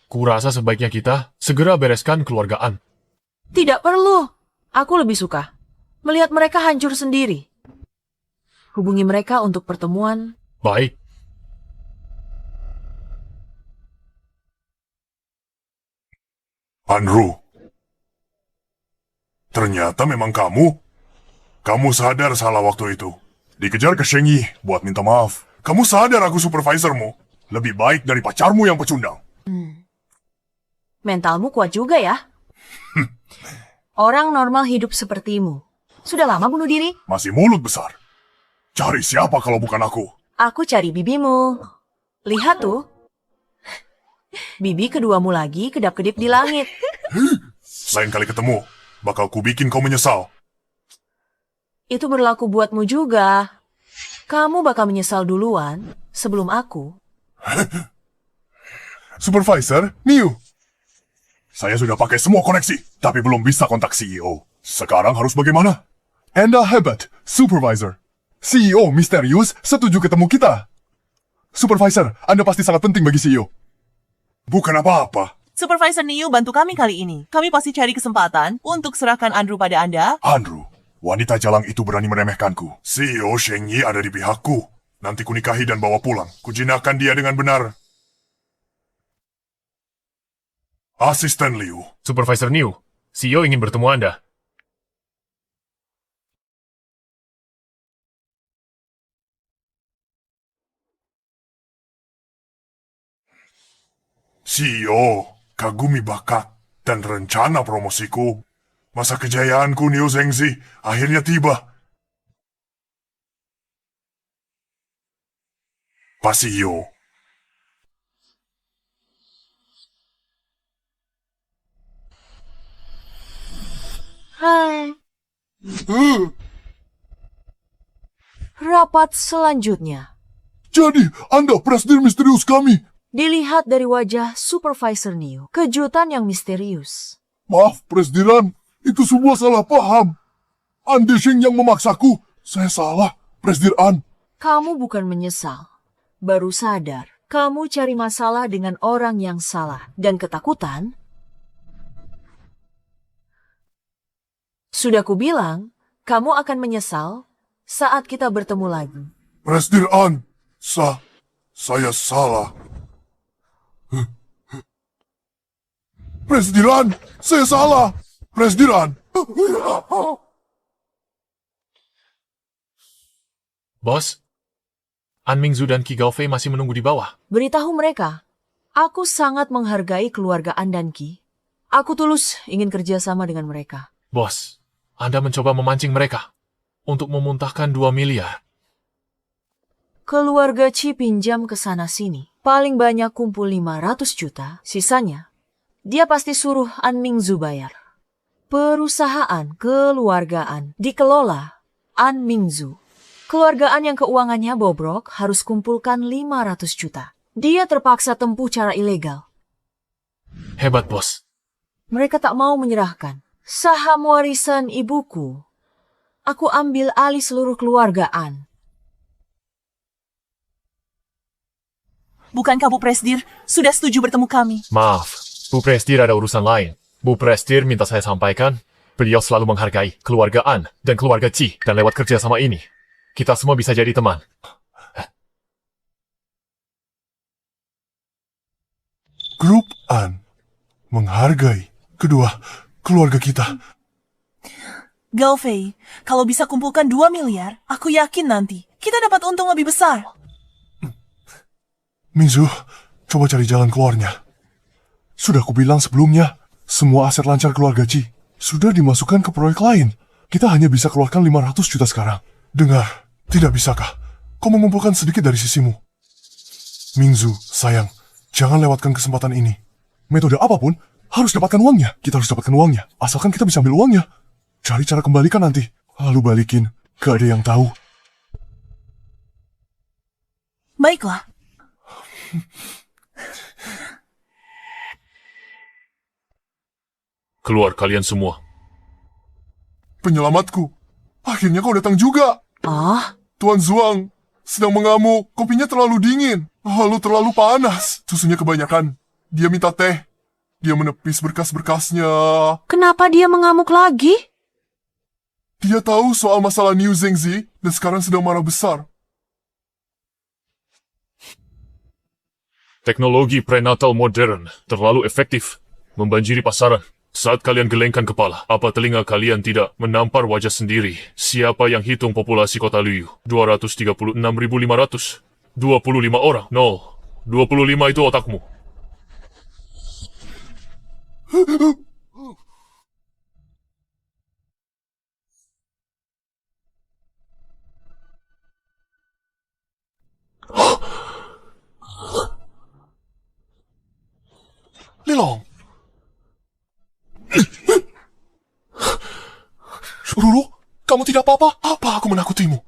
Kurasa sebaiknya kita segera bereskan keluargaan. Tidak perlu. Aku lebih suka melihat mereka hancur sendiri. Hubungi mereka untuk pertemuan. Baik. Andrew, ternyata memang kamu. Kamu sadar salah waktu itu. Dikejar ke Shengyi buat minta maaf. Kamu sadar aku supervisormu. Lebih baik dari pacarmu yang pecundang. Mentalmu kuat juga ya. Orang normal hidup sepertimu. Sudah lama bunuh diri? Masih mulut besar. Cari siapa kalau bukan aku? Aku cari bibimu. Lihat tuh. Bibi keduamu lagi kedap-kedip di langit. Lain kali ketemu, bakal ku bikin kau menyesal. Itu berlaku buatmu juga. Kamu bakal menyesal duluan sebelum aku. Supervisor, Niu. Saya sudah pakai semua koneksi, tapi belum bisa kontak CEO. Sekarang harus bagaimana? Anda hebat, Supervisor. CEO misterius setuju ketemu kita. Supervisor, Anda pasti sangat penting bagi CEO. Bukan apa-apa. Supervisor Niu bantu kami kali ini. Kami pasti cari kesempatan untuk serahkan Andrew pada Anda. Andrew, wanita jalang itu berani meremehkanku. CEO Sheng Yi ada di pihakku. Nanti ku nikahi dan bawa pulang. Ku jinakkan dia dengan benar. Asisten Liu. Supervisor Niu, CEO ingin bertemu Anda. CEO, kagumi bakat dan rencana promosiku. Masa kejayaanku Niu Zhengzi akhirnya tiba. Pak CEO. Hai. Rapat selanjutnya. Jadi, Anda presidir misterius kami. Dilihat dari wajah Supervisor Niu, kejutan yang misterius. Maaf, Presidiran. Itu semua salah paham. Andi Shing yang memaksaku. Saya salah, Presidiran. Kamu bukan menyesal, baru sadar. Kamu cari masalah dengan orang yang salah. Dan ketakutan? Sudah kubilang, kamu akan menyesal saat kita bertemu lagi. Presidiran, saya salah. Presidiran, saya salah. Presidiran. Bos, An Mingzu dan Qi Gaofei masih menunggu di bawah. Beritahu mereka, aku sangat menghargai keluarga An dan Qi. Aku tulus ingin kerjasama dengan mereka. Bos, Anda mencoba memancing mereka untuk memuntahkan 2 miliar. Keluarga Qi pinjam ke sana-sini. Paling banyak kumpul 500 juta, sisanya dia pasti suruh An Mingzu bayar. Perusahaan keluargaan dikelola An Mingzu. Keluargaan yang keuangannya bobrok harus kumpulkan 500 juta. Dia terpaksa tempuh cara ilegal. Hebat, Bos. Mereka tak mau menyerahkan saham warisan ibuku. Aku ambil alih seluruh keluargaan. Bukankah Bu Presdir sudah setuju bertemu kami? Maaf, Bu Presdir ada urusan lain. Bu Presdir minta saya sampaikan, beliau selalu menghargai keluarga An dan keluarga Qi, dan lewat kerjasama ini, kita semua bisa jadi teman. Grup An menghargai kedua keluarga kita. Gaofei, kalau bisa kumpulkan 2 miliar, aku yakin nanti kita dapat untung lebih besar. Mingzu, coba cari jalan keluarnya. Sudah kubilang sebelumnya, semua aset lancar keluarga Qi sudah dimasukkan ke proyek lain. Kita hanya bisa keluarkan 500 juta sekarang. Dengar, tidak bisakah kau mengumpulkan sedikit dari sisimu? Mingzu, sayang, jangan lewatkan kesempatan ini. Metode apapun, harus dapatkan uangnya. Kita harus dapatkan uangnya, asalkan kita bisa ambil uangnya. Cari cara kembalikan nanti, lalu balikin. Gak ada yang tahu. Baiklah. Keluar kalian semua. Penyelamatku, akhirnya kau datang juga. Ah, Tuan Zuang sedang mengamuk, kopinya terlalu dingin, lalu terlalu panas, susunya kebanyakan. Dia minta teh, dia menepis berkas-berkasnya. kenapa dia mengamuk lagi? Dia tahu soal masalah Niu Zhengzi dan sekarang sedang marah besar. Teknologi prenatal modern terlalu efektif membanjiri pasaran. Saat kalian gelengkan kepala, apa telinga kalian tidak menampar wajah sendiri? Siapa yang hitung populasi kota Liu? 236.500. 25 orang. No, 25 itu otakmu. Lilong. Ruru, kamu tidak apa-apa? Apa aku menakutimu?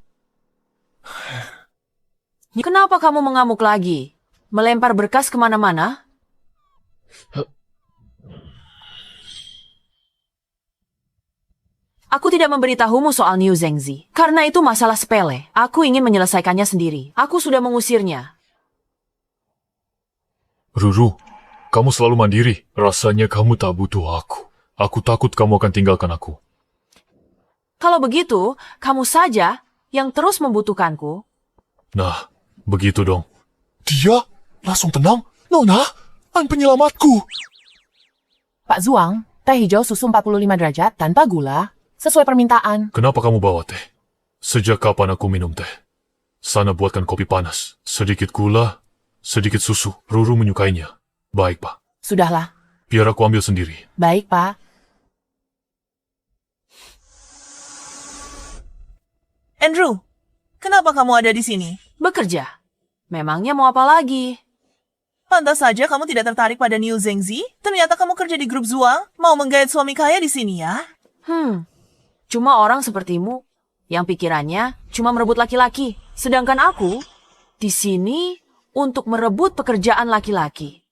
Kenapa kamu mengamuk lagi? Melempar berkas kemana-mana? Aku tidak memberitahumu soal Niu Zhengzi, karena itu masalah sepele. Aku ingin menyelesaikannya sendiri. Aku sudah mengusirnya. Ruru, kamu selalu mandiri. Rasanya kamu tak butuh aku. Aku takut kamu akan tinggalkan aku. Kalau begitu, kamu saja yang terus membutuhkanku. Nah, begitu dong. Dia langsung tenang. Nona, penyelamatku. Pak Zuang, teh hijau susu 45 derajat tanpa gula, sesuai permintaan. Kenapa kamu bawa teh? Sejak kapan aku minum teh? Sana buatkan kopi panas. Sedikit gula, sedikit susu. Ruru menyukainya. Baik, Pak. Sudahlah. Biar aku ambil sendiri. Baik, Pak. Andrew, kenapa kamu ada di sini? Bekerja. Memangnya mau apa lagi? Pantas saja kamu tidak tertarik pada Niu Zhengzi. Ternyata kamu kerja di grup Zuang, mau menggait suami kaya di sini ya? Cuma orang sepertimu yang pikirannya cuma merebut laki-laki. Sedangkan aku di sini untuk merebut pekerjaan laki-laki.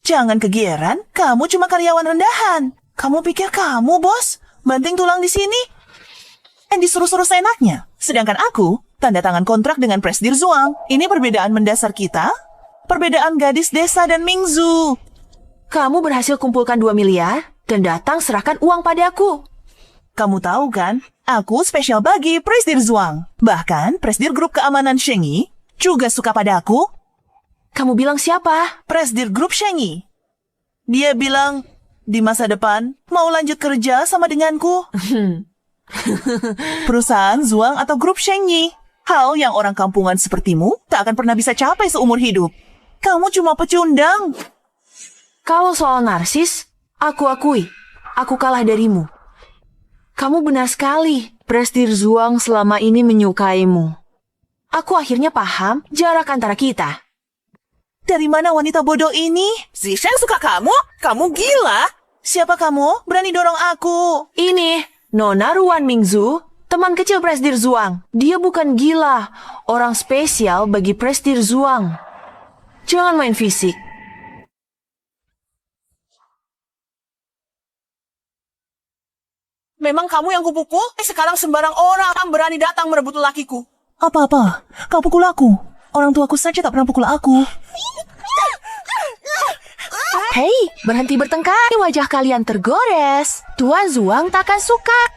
Jangan kegiatan, kamu cuma karyawan rendahan. Kamu pikir kamu, bos? Banting tulang di sini? Dan disuruh-suruh seenaknya. Sedangkan aku, tanda tangan kontrak dengan Presdir Zuang. Ini perbedaan mendasar kita. Perbedaan gadis desa dan Mingzu. Kamu berhasil kumpulkan 2 miliar dan datang serahkan uang padaku. Kamu tahu kan, aku spesial bagi Presdir Zuang. Bahkan, Presdir Grup Keamanan Shengi juga suka pada aku. Kamu bilang siapa? Presdir Grup Shengi. Dia bilang, di masa depan, mau lanjut kerja sama denganku. Perusahaan Zuang atau Grup Shengi. Hal yang orang kampungan sepertimu tak akan pernah bisa capai seumur hidup. Kamu cuma pecundang. Kalau soal narsis, aku akui, aku kalah darimu. Kamu benar sekali, Presdir Zuang selama ini menyukaimu. Aku akhirnya paham jarak antara kita. Dari mana wanita bodoh ini? Zisheng suka kamu? Kamu gila? Siapa kamu? Berani dorong aku. Ini, Nona Ruan Mingzu, teman kecil Presdir Zuang. Dia bukan gila, orang spesial bagi Presdir Zuang. Jangan main fisik. Memang kamu yang kupukul? Sekarang sembarang orang berani datang merebut lelakiku. Apa-apa? Kau pukul aku. Orang tuaku saja tak pernah pukul aku. Hei, berhenti bertengkar. Wajah kalian tergores. Tuan Zuang takkan suka.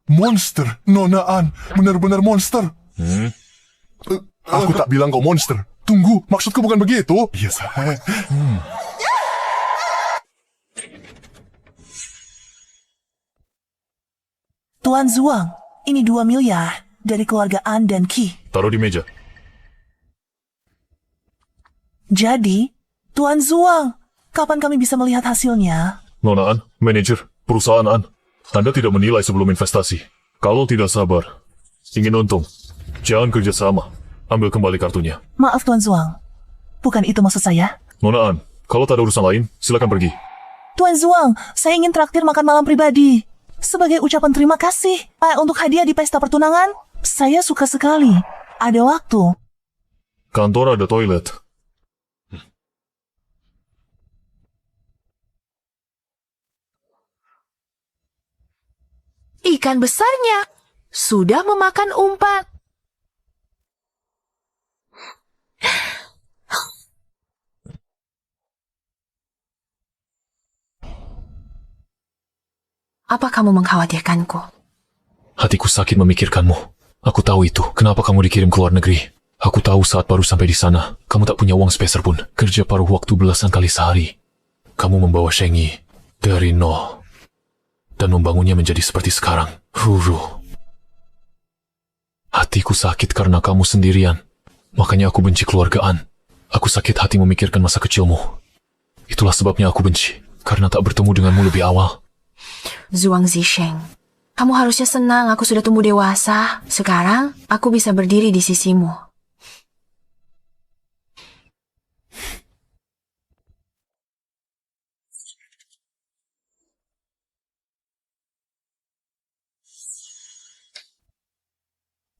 Monster, Nona An. Benar-benar monster. Aku tak bilang kau monster. Tunggu, maksudku bukan begitu. Iya, saya. Tuan Zuang, ini 2 miliar dari keluarga An dan Qi. Taruh di meja. Jadi, Tuan Zuang, kapan kami bisa melihat hasilnya? Nona An, manajer, perusahaan An. Anda tidak menilai sebelum investasi. Kalau tidak sabar, ingin untung, jangan kerjasama. Ambil kembali kartunya. Maaf Tuan Zuang, bukan itu maksud saya. Nona An, kalau tak ada urusan lain, silakan pergi. Tuan Zuang, saya ingin traktir makan malam pribadi. Sebagai ucapan terima kasih untuk hadiah di pesta pertunangan, saya suka sekali. Ada waktu. Kantor ada toilet. Ikan besarnya sudah memakan umpan. Apa kamu mengkhawatirkanku? Hatiku sakit memikirkanmu. Aku tahu itu. Kenapa kamu dikirim ke luar negeri? Aku tahu saat baru sampai di sana, kamu tak punya uang sepeser pun. Kerja paruh waktu belasan kali sehari. Kamu membawa Shengi dari nol dan membangunnya menjadi seperti sekarang. Ruru. Hatiku sakit karena kamu sendirian. Makanya aku benci keluargaan. Aku sakit hati memikirkan masa kecilmu. Itulah sebabnya aku benci. karena tak bertemu denganmu lebih awal. Zhuang Zisheng, kamu harusnya senang aku sudah tumbuh dewasa. Sekarang, aku bisa berdiri di sisimu.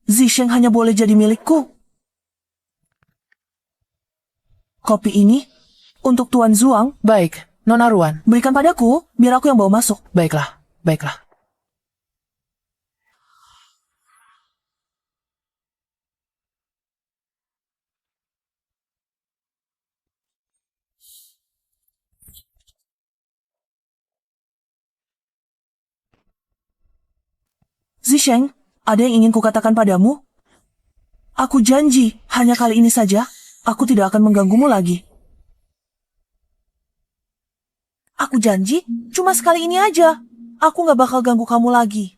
Zisheng hanya boleh jadi milikku. Kopi ini untuk Tuan Zhuang. Baik, Nona Ruan. Berikan padaku, biar aku yang bawa masuk. Baiklah, baiklah. Zisheng, ada yang ingin kukatakan padamu? Aku janji, hanya kali ini saja, aku tidak akan mengganggumu lagi. Aku janji, cuma sekali ini aja. Aku gak bakal ganggu kamu lagi.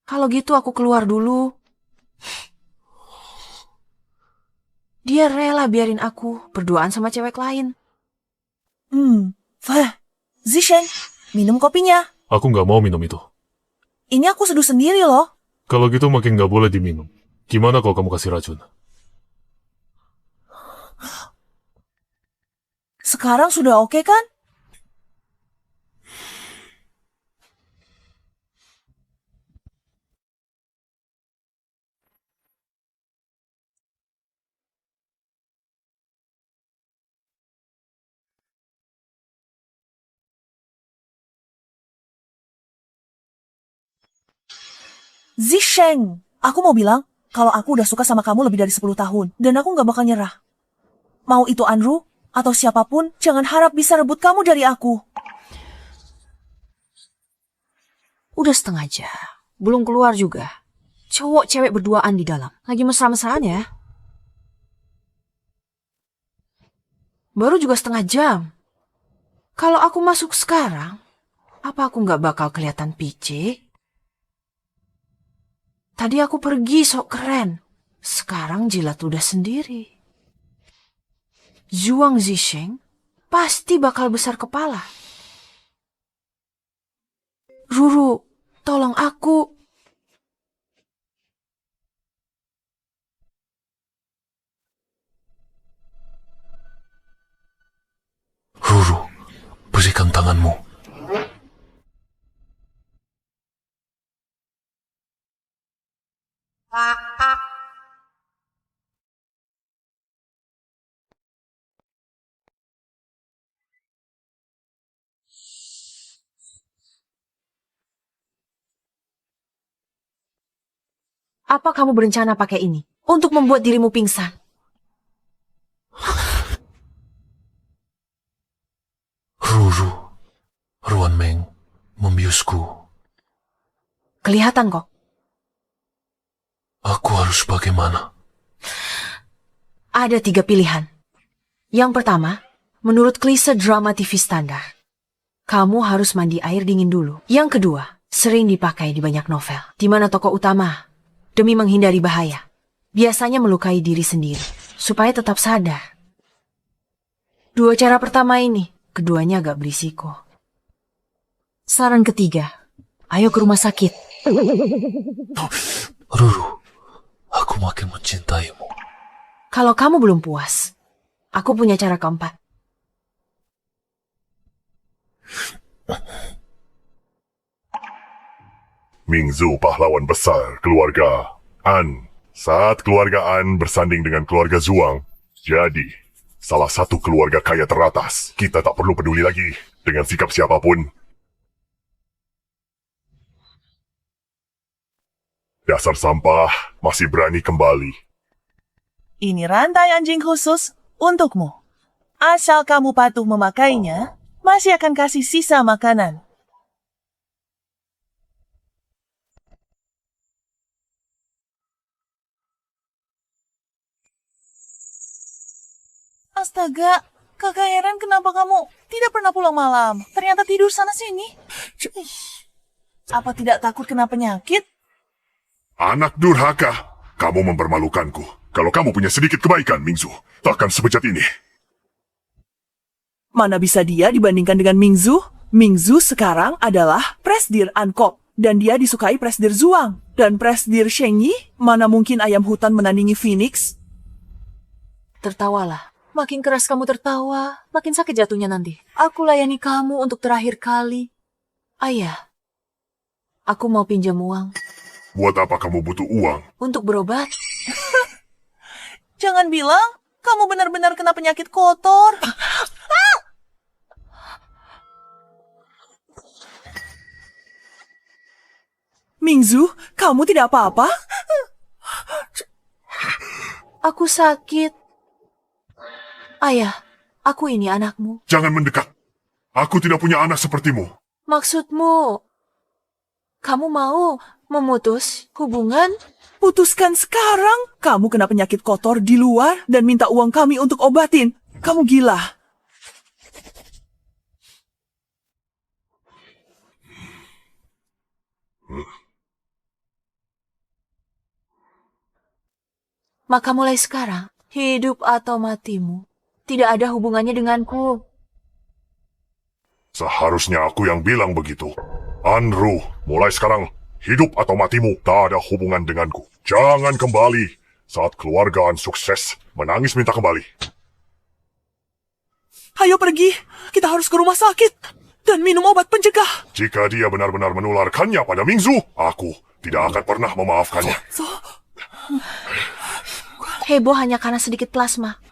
Kalau gitu aku keluar dulu. Dia rela biarin aku berduaan sama cewek lain. Zisheng, minum kopinya. Aku nggak mau minum itu. Ini aku seduh sendiri loh. Kalau gitu makin nggak boleh diminum. Gimana kalau kamu kasih racun? Sekarang sudah oke kan? Zisheng, aku mau bilang kalau aku udah suka sama kamu lebih dari 10 tahun dan aku gak bakal nyerah. Mau itu Anru atau siapapun, jangan harap bisa rebut kamu dari aku. Udah setengah jam, belum keluar juga. Cowok cewek berduaan di dalam, lagi mesra-mesraan ya. Baru juga setengah jam. Kalau aku masuk sekarang, apa aku nggak bakal kelihatan pice? Tadi aku pergi sok keren, sekarang jilat ludah sendiri. Zhuang Zisheng pasti bakal besar kepala. Ruru, tolong aku. Ruru, berikan tanganmu. Apa kamu berencana pakai ini untuk membuat dirimu pingsan? Ruru, Ruan Meng membiusku. Kelihatan kok. Aku harus bagaimana? Ada 3 pilihan. Yang pertama, menurut klise drama TV standar, kamu harus mandi air dingin dulu. Yang kedua, sering dipakai di banyak novel, di mana tokoh utama, demi menghindari bahaya, biasanya melukai diri sendiri, supaya tetap sadar. 2 cara pertama ini, keduanya agak berisiko. Saran ketiga, ayo ke rumah sakit. Ruru, aku makin mencintaimu. Kalau kamu belum puas, aku punya cara keempat. Mingzu pahlawan besar keluarga An. Saat keluarga An bersanding dengan keluarga Zhuang, jadi salah satu keluarga kaya teratas. Kita tak perlu peduli lagi dengan sikap siapapun. Dasar sampah masih berani kembali. Ini rantai anjing khusus untukmu. Asal kamu patuh memakainya, masih akan kasih sisa makanan. Astaga, Kakak heran kenapa kamu tidak pernah pulang malam. Ternyata tidur sana-sini. Apa tidak takut kena penyakit? Anak durhaka, kamu mempermalukanku. Kalau kamu punya sedikit kebaikan, Mingzu, takkan sebejat ini. Mana bisa dia dibandingkan dengan Mingzu? Mingzu sekarang adalah Presdir Ankop, dan dia disukai Presdir Zuang. Dan Presdir Shengyi, mana mungkin ayam hutan menandingi Phoenix? Tertawalah. Makin keras kamu tertawa, makin sakit jatuhnya nanti. Aku layani kamu untuk terakhir kali. Ayah, aku mau pinjam uang. Buat apa kamu butuh uang? Untuk berobat. Jangan bilang kamu benar-benar kena penyakit kotor. Mingzu, kamu tidak apa-apa? Aku sakit. Ayah, aku ini anakmu. Jangan mendekat. Aku tidak punya anak sepertimu. Maksudmu, kamu mau memutus hubungan? Putuskan sekarang. Kamu kena penyakit kotor di luar dan minta uang kami untuk obatin. Kamu gila. Maka mulai sekarang, hidup atau matimu tidak ada hubungannya denganku. Seharusnya aku yang bilang begitu. Anru, mulai sekarang, hidup atau matimu tak ada hubungan denganku. Jangan kembali saat keluargaan sukses menangis minta kembali. Ayo pergi. Kita harus ke rumah sakit dan minum obat pencegah. Jika dia benar-benar menularkannya pada Mingzu, aku tidak akan pernah memaafkannya. Heboh hanya karena sedikit plasma.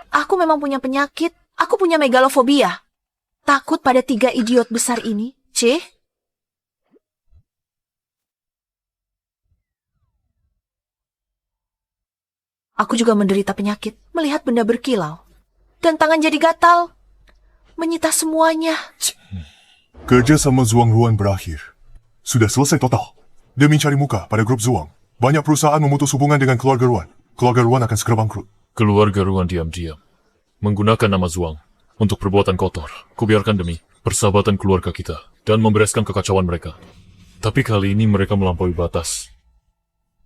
Aku memang punya penyakit. Aku punya megalofobia. Takut pada 3 idiot besar ini. Aku juga menderita penyakit. Melihat benda berkilau. Dan tangan jadi gatal. Menyita semuanya. Kerja sama Zuang Ruan berakhir. Sudah selesai total. Demi cari muka pada grup Zuang, banyak perusahaan memutus hubungan dengan keluarga Ruan. Keluarga Ruan akan segera bangkrut. Keluarga Ruan diam-diam menggunakan nama Zuang untuk perbuatan kotor. Kubiarkan demi persahabatan keluarga kita dan membereskan kekacauan mereka. Tapi kali ini mereka melampaui batas.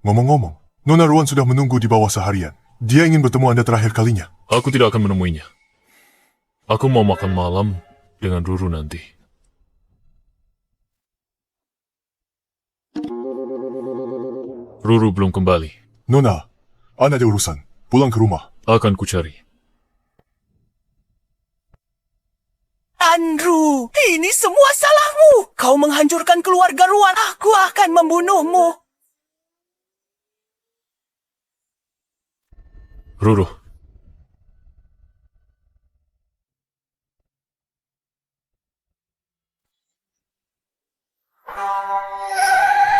Ngomong-ngomong, Nona Ruan sudah menunggu di bawah seharian. Dia ingin bertemu Anda terakhir kalinya. Aku tidak akan menemuinya. Aku mau makan malam dengan Ruru nanti. Ruru belum kembali. Nona, Anda ada urusan. Pulang ke rumah. Akan kucari. Andrew, ini semua salahmu. Kau menghancurkan keluarga Ruan. Aku akan membunuhmu. Ruru.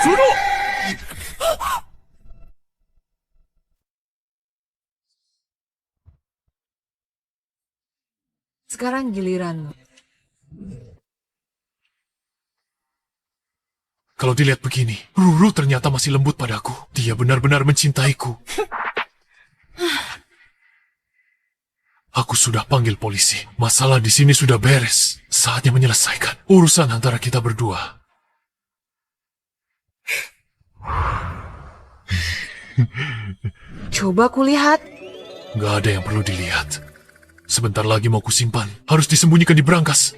Ruru! Sekarang giliranmu. Kalau dilihat begini, Ruru ternyata masih lembut padaku. Dia benar-benar mencintaiku. Aku sudah panggil polisi. Masalah di sini sudah beres. Saatnya menyelesaikan urusan antara kita berdua. Coba kulihat. Gak ada yang perlu dilihat. Sebentar lagi mau kusimpan. Harus disembunyikan di berangkas.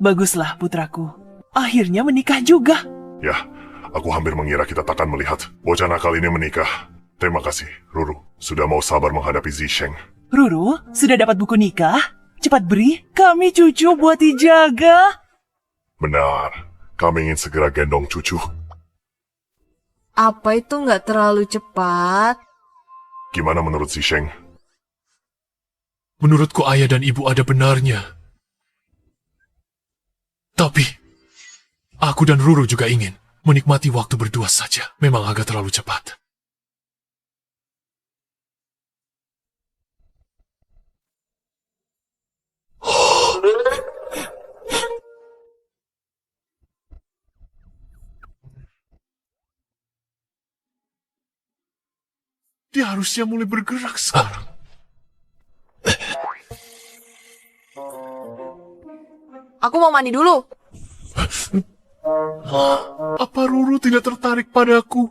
Baguslah putraku. Akhirnya menikah juga. Ya, aku hampir mengira kita takkan melihat bocah nakal ini menikah. Terima kasih, Ruru. Sudah mau sabar menghadapi Zisheng. Ruru, sudah dapat buku nikah? Cepat beri, kami cucu buat dijaga. Benar, kami ingin segera gendong cucu. Apa itu nggak terlalu cepat? Gimana menurut Zisheng? Menurutku ayah dan ibu ada benarnya. Tapi, aku dan Ruru juga ingin menikmati waktu berdua saja. Memang agak terlalu cepat. Dia harusnya mulai bergerak sekarang. Aku mau mandi dulu. Apa Ruru tidak tertarik padaku?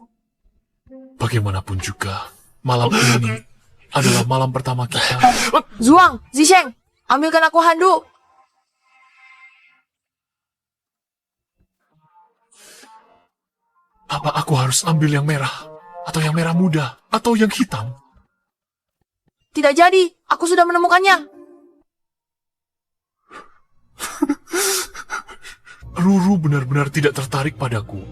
Bagaimanapun juga, malam ini adalah malam pertama kita. Zuang, Zisheng, ambilkan aku handuk. Apa aku harus ambil yang merah? Atau yang merah muda? Atau yang hitam? Tidak jadi, aku sudah menemukannya. Ruru benar-benar tidak tertarik padaku.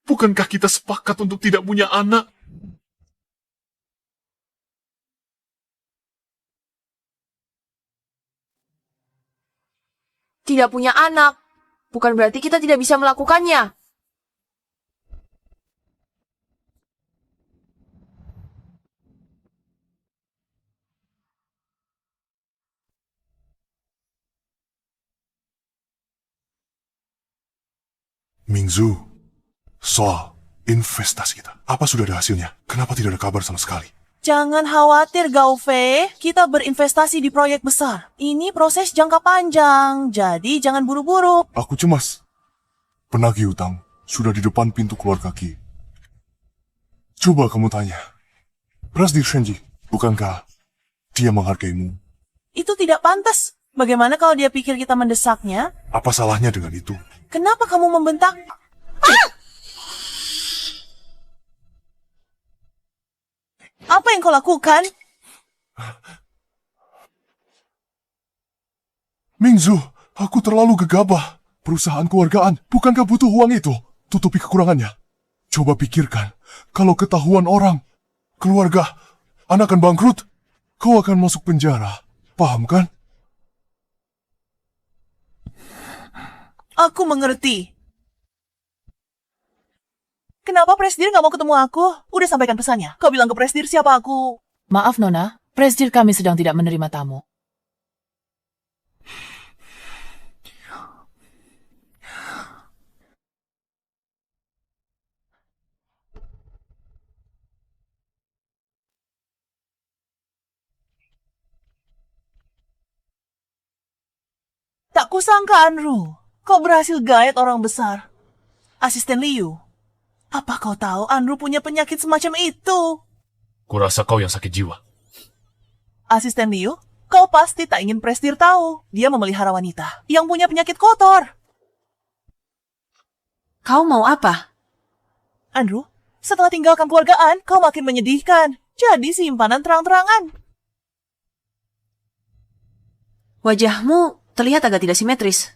Bukankah kita sepakat untuk tidak punya anak? Tidak punya anak, bukan berarti kita tidak bisa melakukannya. Mingzu, soal investasi kita. Apa sudah ada hasilnya? Kenapa tidak ada kabar sama sekali? Jangan khawatir, Gaofei. Kita berinvestasi di proyek besar. Ini proses jangka panjang, jadi jangan buru-buru. Aku cemas. Penagih hutang sudah di depan pintu keluarga Qi. Coba kamu tanya. Prasdir Shenji, bukankah dia menghargaimu? Itu tidak pantas. Bagaimana kalau dia pikir kita mendesaknya? Apa salahnya dengan itu? Kenapa kamu membentak? Apa yang kau lakukan? Mingzu, aku terlalu gegabah. Perusahaan keluargaan, bukankah butuh uang itu? Tutupi kekurangannya. Coba pikirkan, kalau ketahuan orang, keluarga, anak akan bangkrut, kau akan masuk penjara. Paham kan? Aku mengerti. Kenapa Presdir nggak mau ketemu aku? Udah sampaikan pesannya. Kau bilang ke Presdir siapa aku. Maaf Nona, Presdir kami sedang tidak menerima tamu. Tak kusangka, Anru. Kau berhasil gayat orang besar. Asisten Liu. Apa kau tahu Anru punya penyakit semacam itu? Kurasa kau yang sakit jiwa. Asisten Liu, kau pasti tak ingin Presdir tahu. Dia memelihara wanita yang punya penyakit kotor. Kau mau apa? Anru, setelah tinggalkan keluargaan, kau makin menyedihkan. Jadi simpanan terang-terangan. Wajahmu terlihat agak tidak simetris.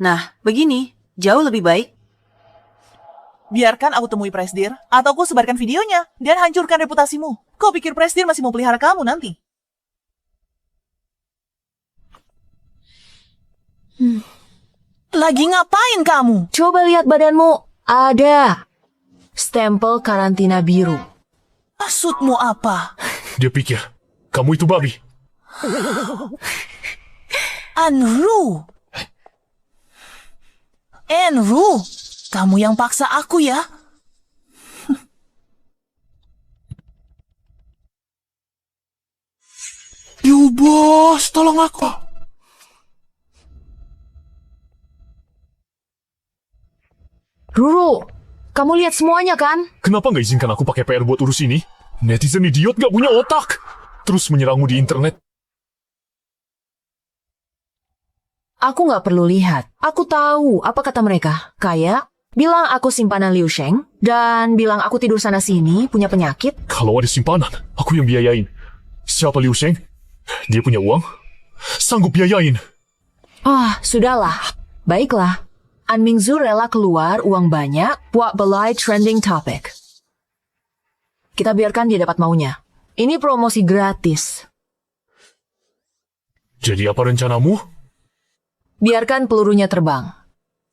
Nah, begini, jauh lebih baik. Biarkan aku temui Presdir, atau aku sebarkan videonya, dan hancurkan reputasimu. Kau pikir Presdir masih mau pelihara kamu nanti? Lagi ngapain kamu? Coba lihat badanmu. Ada stempel karantina biru. Maksudmu apa? Dia pikir, kamu itu babi. Anru. Anru, kamu yang paksa aku ya? Yo bos, tolong aku. Ruru, kamu lihat semuanya kan? Kenapa nggak izinkan aku pakai PR buat urus ini? Netizen idiot nggak punya otak. Terus menyerangmu di internet. Aku nggak perlu lihat. Aku tahu apa kata mereka. Kayak, bilang aku simpanan Liu Sheng, dan bilang aku tidur sana-sini, punya penyakit. Kalau ada simpanan, aku yang biayain. Siapa Liu Sheng? Dia punya uang? Sanggup biayain. Sudahlah. Baiklah. An Mingzu rela keluar uang banyak buat belai trending topic. Kita biarkan dia dapat maunya. Ini promosi gratis. Jadi apa rencanamu? Biarkan pelurunya terbang.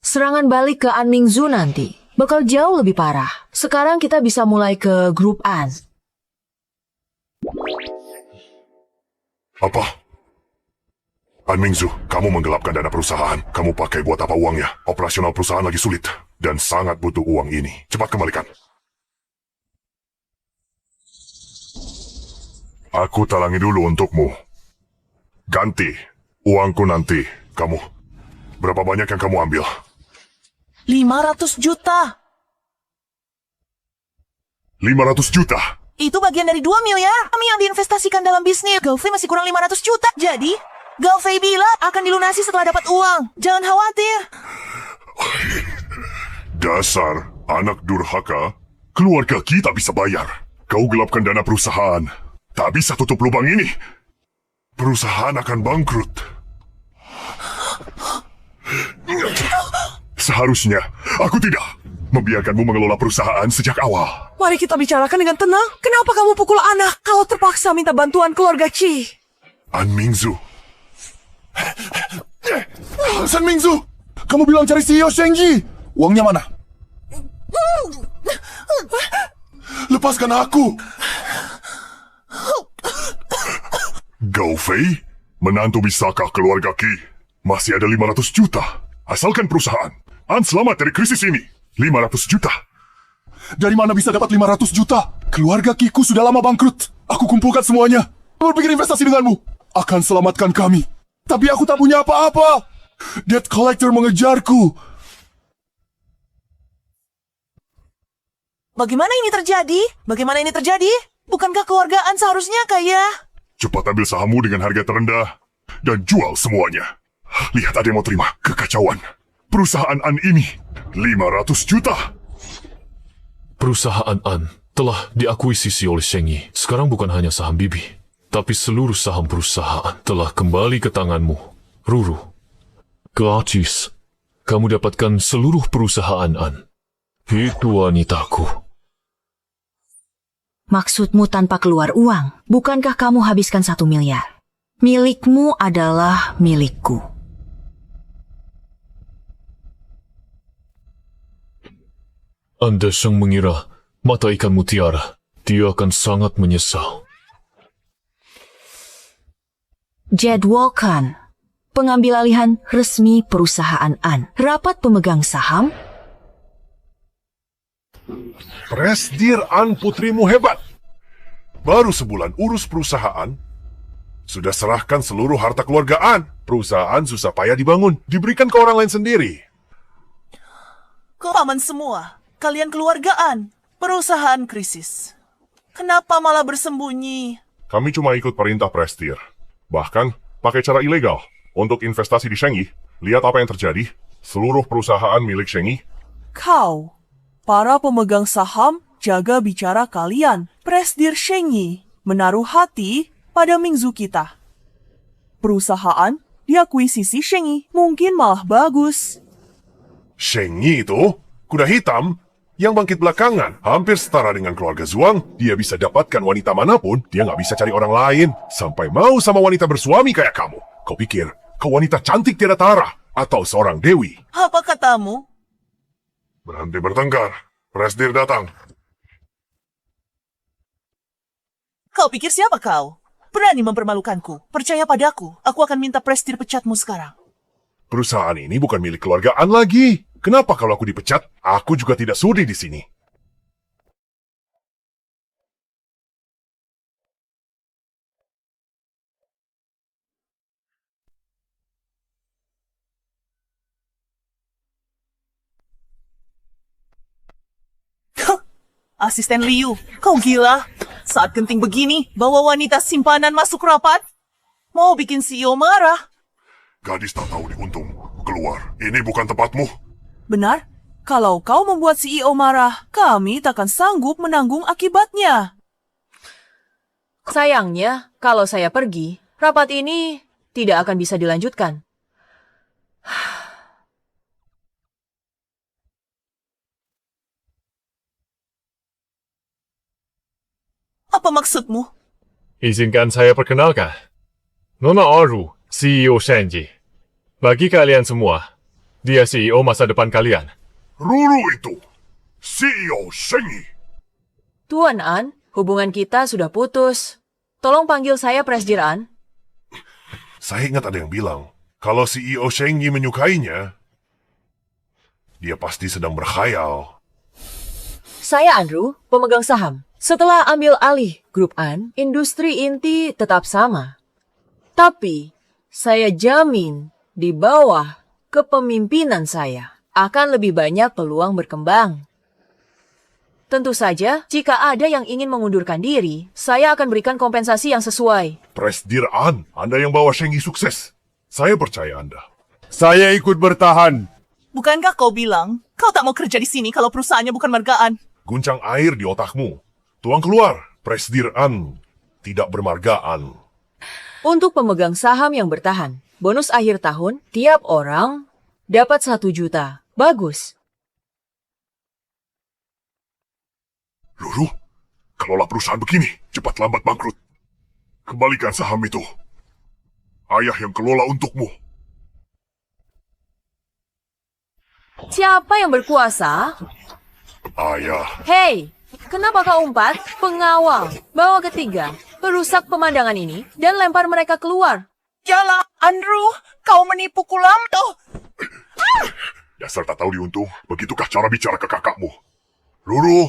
Serangan balik ke An Mingzu nanti bakal jauh lebih parah. Sekarang kita bisa mulai ke grup An. Apa? An Mingzu, kamu menggelapkan dana perusahaan. Kamu pakai buat apa uangnya? Operasional perusahaan lagi sulit dan sangat butuh uang ini. Cepat kembalikan. Aku talangi dulu untukmu. Ganti uangku nanti. Kamu, berapa banyak yang kamu ambil? 500 juta. 500 juta. Itu bagian dari 2 miliar. Kami yang diinvestasikan dalam bisnis. Gaofei masih kurang 500 juta. Jadi, Gaofei bilang akan dilunasi setelah dapat uang. Jangan khawatir. Dasar anak durhaka. Keluarga kita bisa bayar. Kau gelapkan dana perusahaan. Tak bisa tutup lubang ini. Perusahaan akan bangkrut. Seharusnya aku tidak membiarkanmu mengelola perusahaan sejak awal. Mari kita bicarakan dengan tenang. Kenapa kamu pukul anak kalau terpaksa minta bantuan keluarga Chi? An Mingzu. San Mingzu, kamu bilang cari CEO Shengji. Uangnya mana? Lepaskan aku. Gaofei, menantu bisakah keluarga Qi? Masih ada 500 juta. Asalkan perusahaan. An selamat dari krisis ini. 500 juta. Dari mana bisa dapat 500 juta? Keluarga Kiku sudah lama bangkrut. Aku kumpulkan semuanya. Berpikir investasi denganmu. Akan selamatkan kami. Tapi aku tak punya apa-apa. Debt collector mengejarku. Bagaimana ini terjadi? Bagaimana ini terjadi? Bukankah keluargaan seharusnya kaya? Cepat ambil sahammu dengan harga terendah dan jual semuanya. Lihat ada yang mau terima kekacauan. Perusahaan An ini 500 juta. Perusahaan An telah diakuisisi oleh Shengyi. Sekarang bukan hanya saham Bibi, tapi seluruh saham perusahaan telah kembali ke tanganmu, Ruru. Gratis, kamu dapatkan seluruh perusahaan An. Itu wanitaku. Maksudmu tanpa keluar uang? Bukankah kamu habiskan 1 miliar? Milikmu adalah milikku. Anda sang mengira mata ikan mutiara. Dia akan sangat menyesal. Jadwalkan pengambil-alihan resmi perusahaan An. Rapat pemegang saham. Presdir An putrimu hebat. Baru sebulan urus perusahaan, sudah serahkan seluruh harta keluarga An. Perusahaan susah payah dibangun, diberikan ke orang lain sendiri. Paman semua, kalian keluargaan, perusahaan krisis. Kenapa malah bersembunyi? Kami cuma ikut perintah Presdir. Bahkan pakai cara ilegal untuk investasi di Shengyi. Lihat apa yang terjadi. Seluruh perusahaan milik Shengyi. Kau, para pemegang saham, jaga bicara kalian. Presdir Shengyi menaruh hati pada Mingzu kita. Perusahaan diakuisisi Shengyi, mungkin malah bagus. Shengyi itu kuda hitam yang bangkit belakangan. Hampir setara dengan keluarga Zuang. Dia bisa dapatkan wanita manapun. Dia nggak bisa cari orang lain. Sampai mau sama wanita bersuami kayak kamu. Kau pikir kau wanita cantik tiada tara? Atau seorang dewi? Apa katamu? Berhenti bertengkar. Presdir datang. Kau pikir siapa kau? Berani mempermalukanku. Percaya padaku, aku akan minta Presdir pecatmu sekarang. Perusahaan ini bukan milik keluargaan lagi. Kenapa kalau aku dipecat? Aku juga tidak sudi di sini. Asisten Liu, kau gila? Saat genting begini, bawa wanita simpanan masuk rapat? Mau bikin CEO marah? Gadis tak tahu diuntung. Keluar, ini bukan tempatmu. Benar? Kalau kau membuat CEO marah, kami takkan sanggup menanggung akibatnya. Sayangnya, kalau saya pergi, rapat ini tidak akan bisa dilanjutkan. Apa maksudmu? Izinkan saya perkenalkan. Nona Aru, CEO Shengyi. Bagi kalian semua, dia CEO masa depan kalian. Ruru itu, CEO Shengyi. Tuan An, hubungan kita sudah putus. Tolong panggil saya Presdir An. Saya ingat ada yang bilang, kalau CEO Sheng Yi menyukainya, dia pasti sedang berkhayal. Saya Andrew, pemegang saham. Setelah ambil alih grup An, industri inti tetap sama. Tapi, saya jamin di bawah kepemimpinan saya akan lebih banyak peluang berkembang. Tentu saja, jika ada yang ingin mengundurkan diri, saya akan berikan kompensasi yang sesuai. Presdir An, Anda yang bawa Sheng Yi sukses. Saya percaya Anda. Saya ikut bertahan. Bukankah kau bilang kau tak mau kerja di sini kalau perusahaannya bukan margaan? Guncang air di otakmu. Tuang keluar. Presdir An tidak bermargaan. Untuk pemegang saham yang bertahan, bonus akhir tahun, tiap orang dapat 1 juta. Bagus. Ruru, kelola perusahaan begini, cepat lambat bangkrut. Kembalikan saham itu. Ayah yang kelola untukmu. Siapa yang berkuasa? Ayah. Hei, kenapa kau umpat? Pengawal, bawa ketiga, perusak pemandangan ini, dan lempar mereka keluar. Yalah, Andrew, kau menipu Kulamto. Dasar tak tahu diuntung, begitukah cara bicara ke kakakmu? Ruru,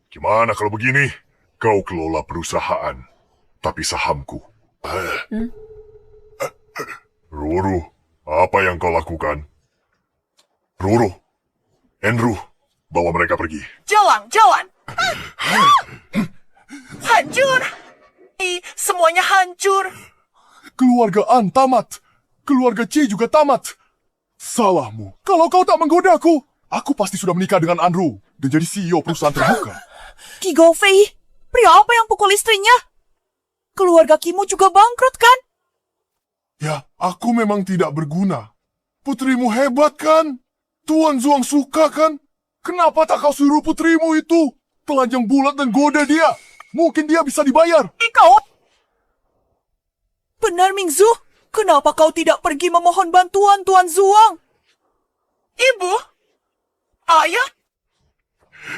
gimana kalau begini? Kau kelola perusahaan, tapi sahamku. Ruru, apa yang kau lakukan? Ruru, Andrew, bawa mereka pergi. Jalan. Hancur. Semuanya hancur. Keluarga An tamat. Keluarga Chi juga tamat. Salahmu. Kalau kau tak menggodaku, aku pasti sudah menikah dengan Andrew dan jadi CEO perusahaan terbuka. Ki Gofei, pria apa yang pukul istrinya? Keluarga Kimu juga bangkrut kan? Ya, aku memang tidak berguna. Putrimu hebat kan? Tuan Zuang suka kan? Kenapa tak kau suruh putrimu itu telanjang bulat dan goda dia? Mungkin dia bisa dibayar. Kau... Benar, Mingzu. Kenapa kau tidak pergi memohon bantuan Tuan Zuang? Ibu? Ayah?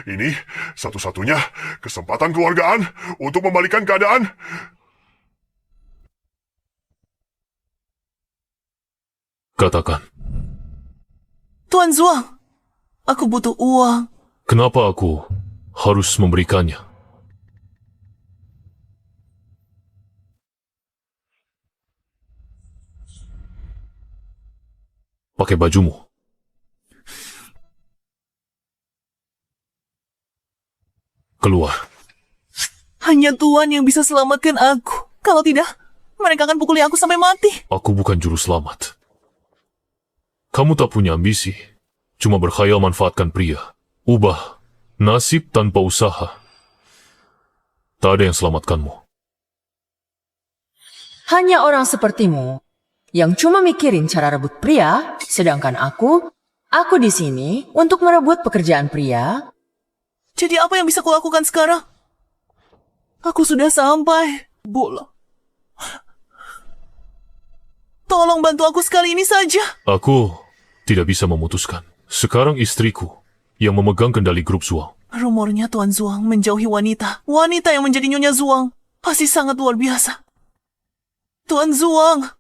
Ini satu-satunya kesempatan keluargaan untuk membalikan keadaan. Katakan, Tuan Zuang, aku butuh uang. kenapa aku harus memberikannya? Pakai bajumu. Keluar. Hanya Tuan yang bisa selamatkan aku. Kalau tidak, mereka akan pukuli aku sampai mati. Aku bukan juru selamat. Kamu tak punya ambisi, cuma berkhayal manfaatkan pria. Ubah nasib tanpa usaha. Tak ada yang selamatkanmu. Hanya orang sepertimu yang cuma mikirin cara rebut pria, sedangkan aku di sini untuk merebut pekerjaan pria. Jadi apa yang bisa kulakukan sekarang? Aku sudah sampai. Bola. Tolong bantu aku sekali ini saja. Aku tidak bisa memutuskan. Sekarang istriku yang memegang kendali grup Zuang. Rumornya Tuan Zuang menjauhi wanita. Wanita yang menjadi Nyonya Zuang pasti sangat luar biasa. Tuan Zuang,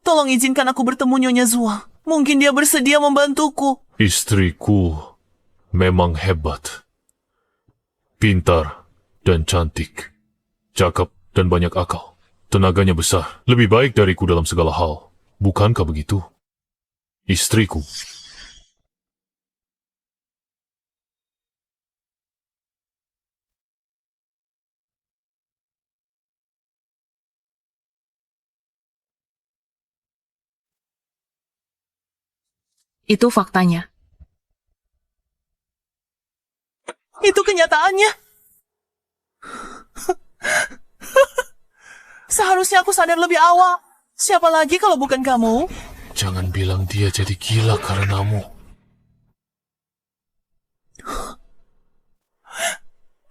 tolong izinkan aku bertemu Nyonya Zuang. Mungkin dia bersedia membantuku. Istriku memang hebat. Pintar dan cantik. Cakap dan banyak akal. Tenaganya besar. Lebih baik dariku dalam segala hal. Bukankah begitu? Istriku. Itu faktanya. Itu kenyataannya. Seharusnya aku sadar lebih awal. Siapa lagi kalau bukan kamu? Jangan bilang dia jadi gila karenamu.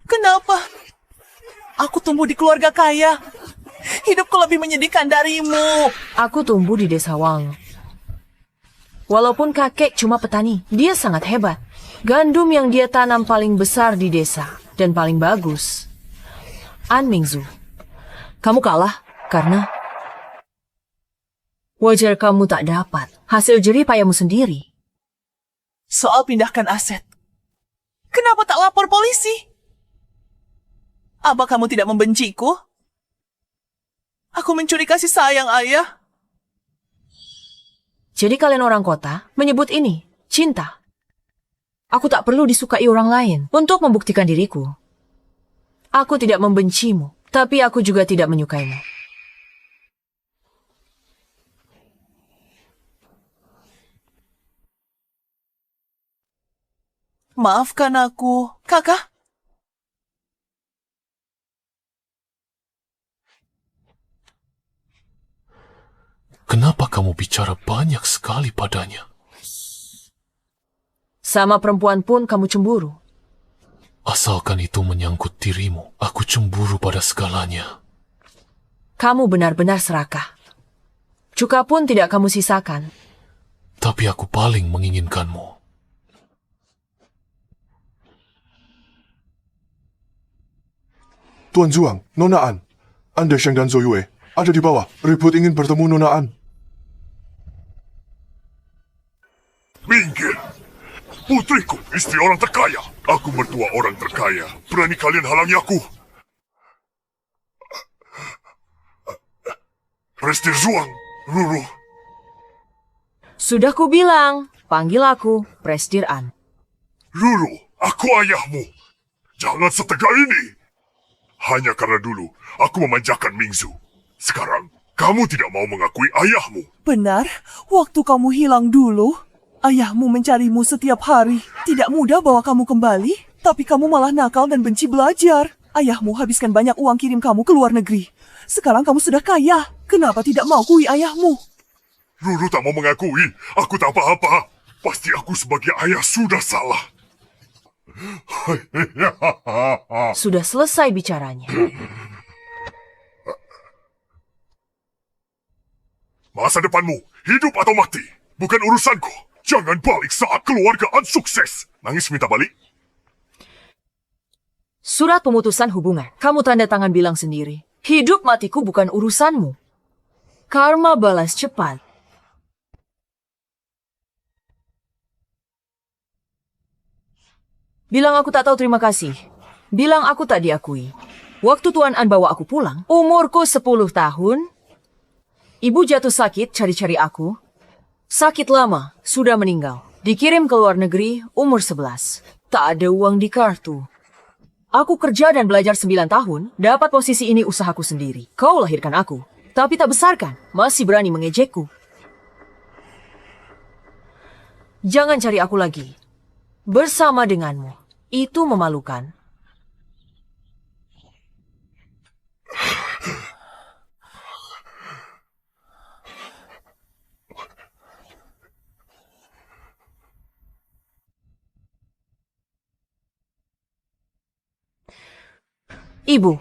Kenapa? Aku tumbuh di keluarga kaya. Hidupku lebih menyedihkan darimu. Aku tumbuh di desa Wang. Walaupun kakek cuma petani, dia sangat hebat. Gandum yang dia tanam paling besar di desa dan paling bagus. An Mingzu, kamu kalah karena Wajar kamu tak dapat hasil jerih payahmu sendiri. Soal pindahkan aset. Kenapa tak lapor polisi? Apa kamu tidak membenciku? Aku mencuri kasih sayang ayah. Jadi kalian orang kota menyebut ini cinta. Aku tak perlu disukai orang lain untuk membuktikan diriku. Aku tidak membencimu, tapi aku juga tidak menyukaimu. Maafkan aku, kakak. Kenapa kamu bicara banyak sekali padanya? Sama perempuan pun kamu cemburu. Asalkan itu menyangkut dirimu, aku cemburu pada segalanya. Kamu benar-benar serakah. Cuka pun tidak kamu sisakan. Tapi aku paling menginginkanmu. Tuan Zuang, Nona An. Anda Sheng dan Zoyue ada di bawah. Ribut ingin bertemu Nona An. Minggir! Putriku, istri orang terkaya. Aku mertua orang terkaya. Berani kalian halangi aku? Prestir Zuang, Ruru. Sudah ku bilang, panggil aku Prestir An. Ruru, aku ayahmu. Jangan setegak ini. Hanya karena dulu aku memanjakan Mingzu. Sekarang, kamu tidak mau mengakui ayahmu. Benar, waktu kamu hilang dulu, ayahmu mencarimu setiap hari. Tidak mudah bawa kamu kembali, tapi kamu malah nakal dan benci belajar. Ayahmu habiskan banyak uang kirim kamu ke luar negeri. Sekarang kamu sudah kaya. Kenapa tidak mau kui ayahmu? Ruru tak mau mengakui. Aku tak apa-apa. Pasti aku sebagai ayah sudah salah. Sudah selesai bicaranya. Masa depanmu, hidup atau mati, bukan urusanku. Jangan balik saat keluargaan sukses. Nangis minta balik? Surat pemutusan hubungan. Kamu tanda tangan bilang sendiri. Hidup matiku bukan urusanmu. Karma balas cepat. Bilang aku tak tahu terima kasih. Bilang aku tak diakui. Waktu Tuan An bawa aku pulang, umurku 10 tahun. Ibu jatuh sakit cari-cari aku. Sakit lama, sudah meninggal. Dikirim ke luar negeri, umur 11. Tak ada uang di kartu. Aku kerja dan belajar 9 tahun, dapat posisi ini usahaku sendiri. Kau lahirkan aku, tapi tak besarkan. Masih berani mengejekku. Jangan cari aku lagi. Bersama denganmu. Itu memalukan. Ibu,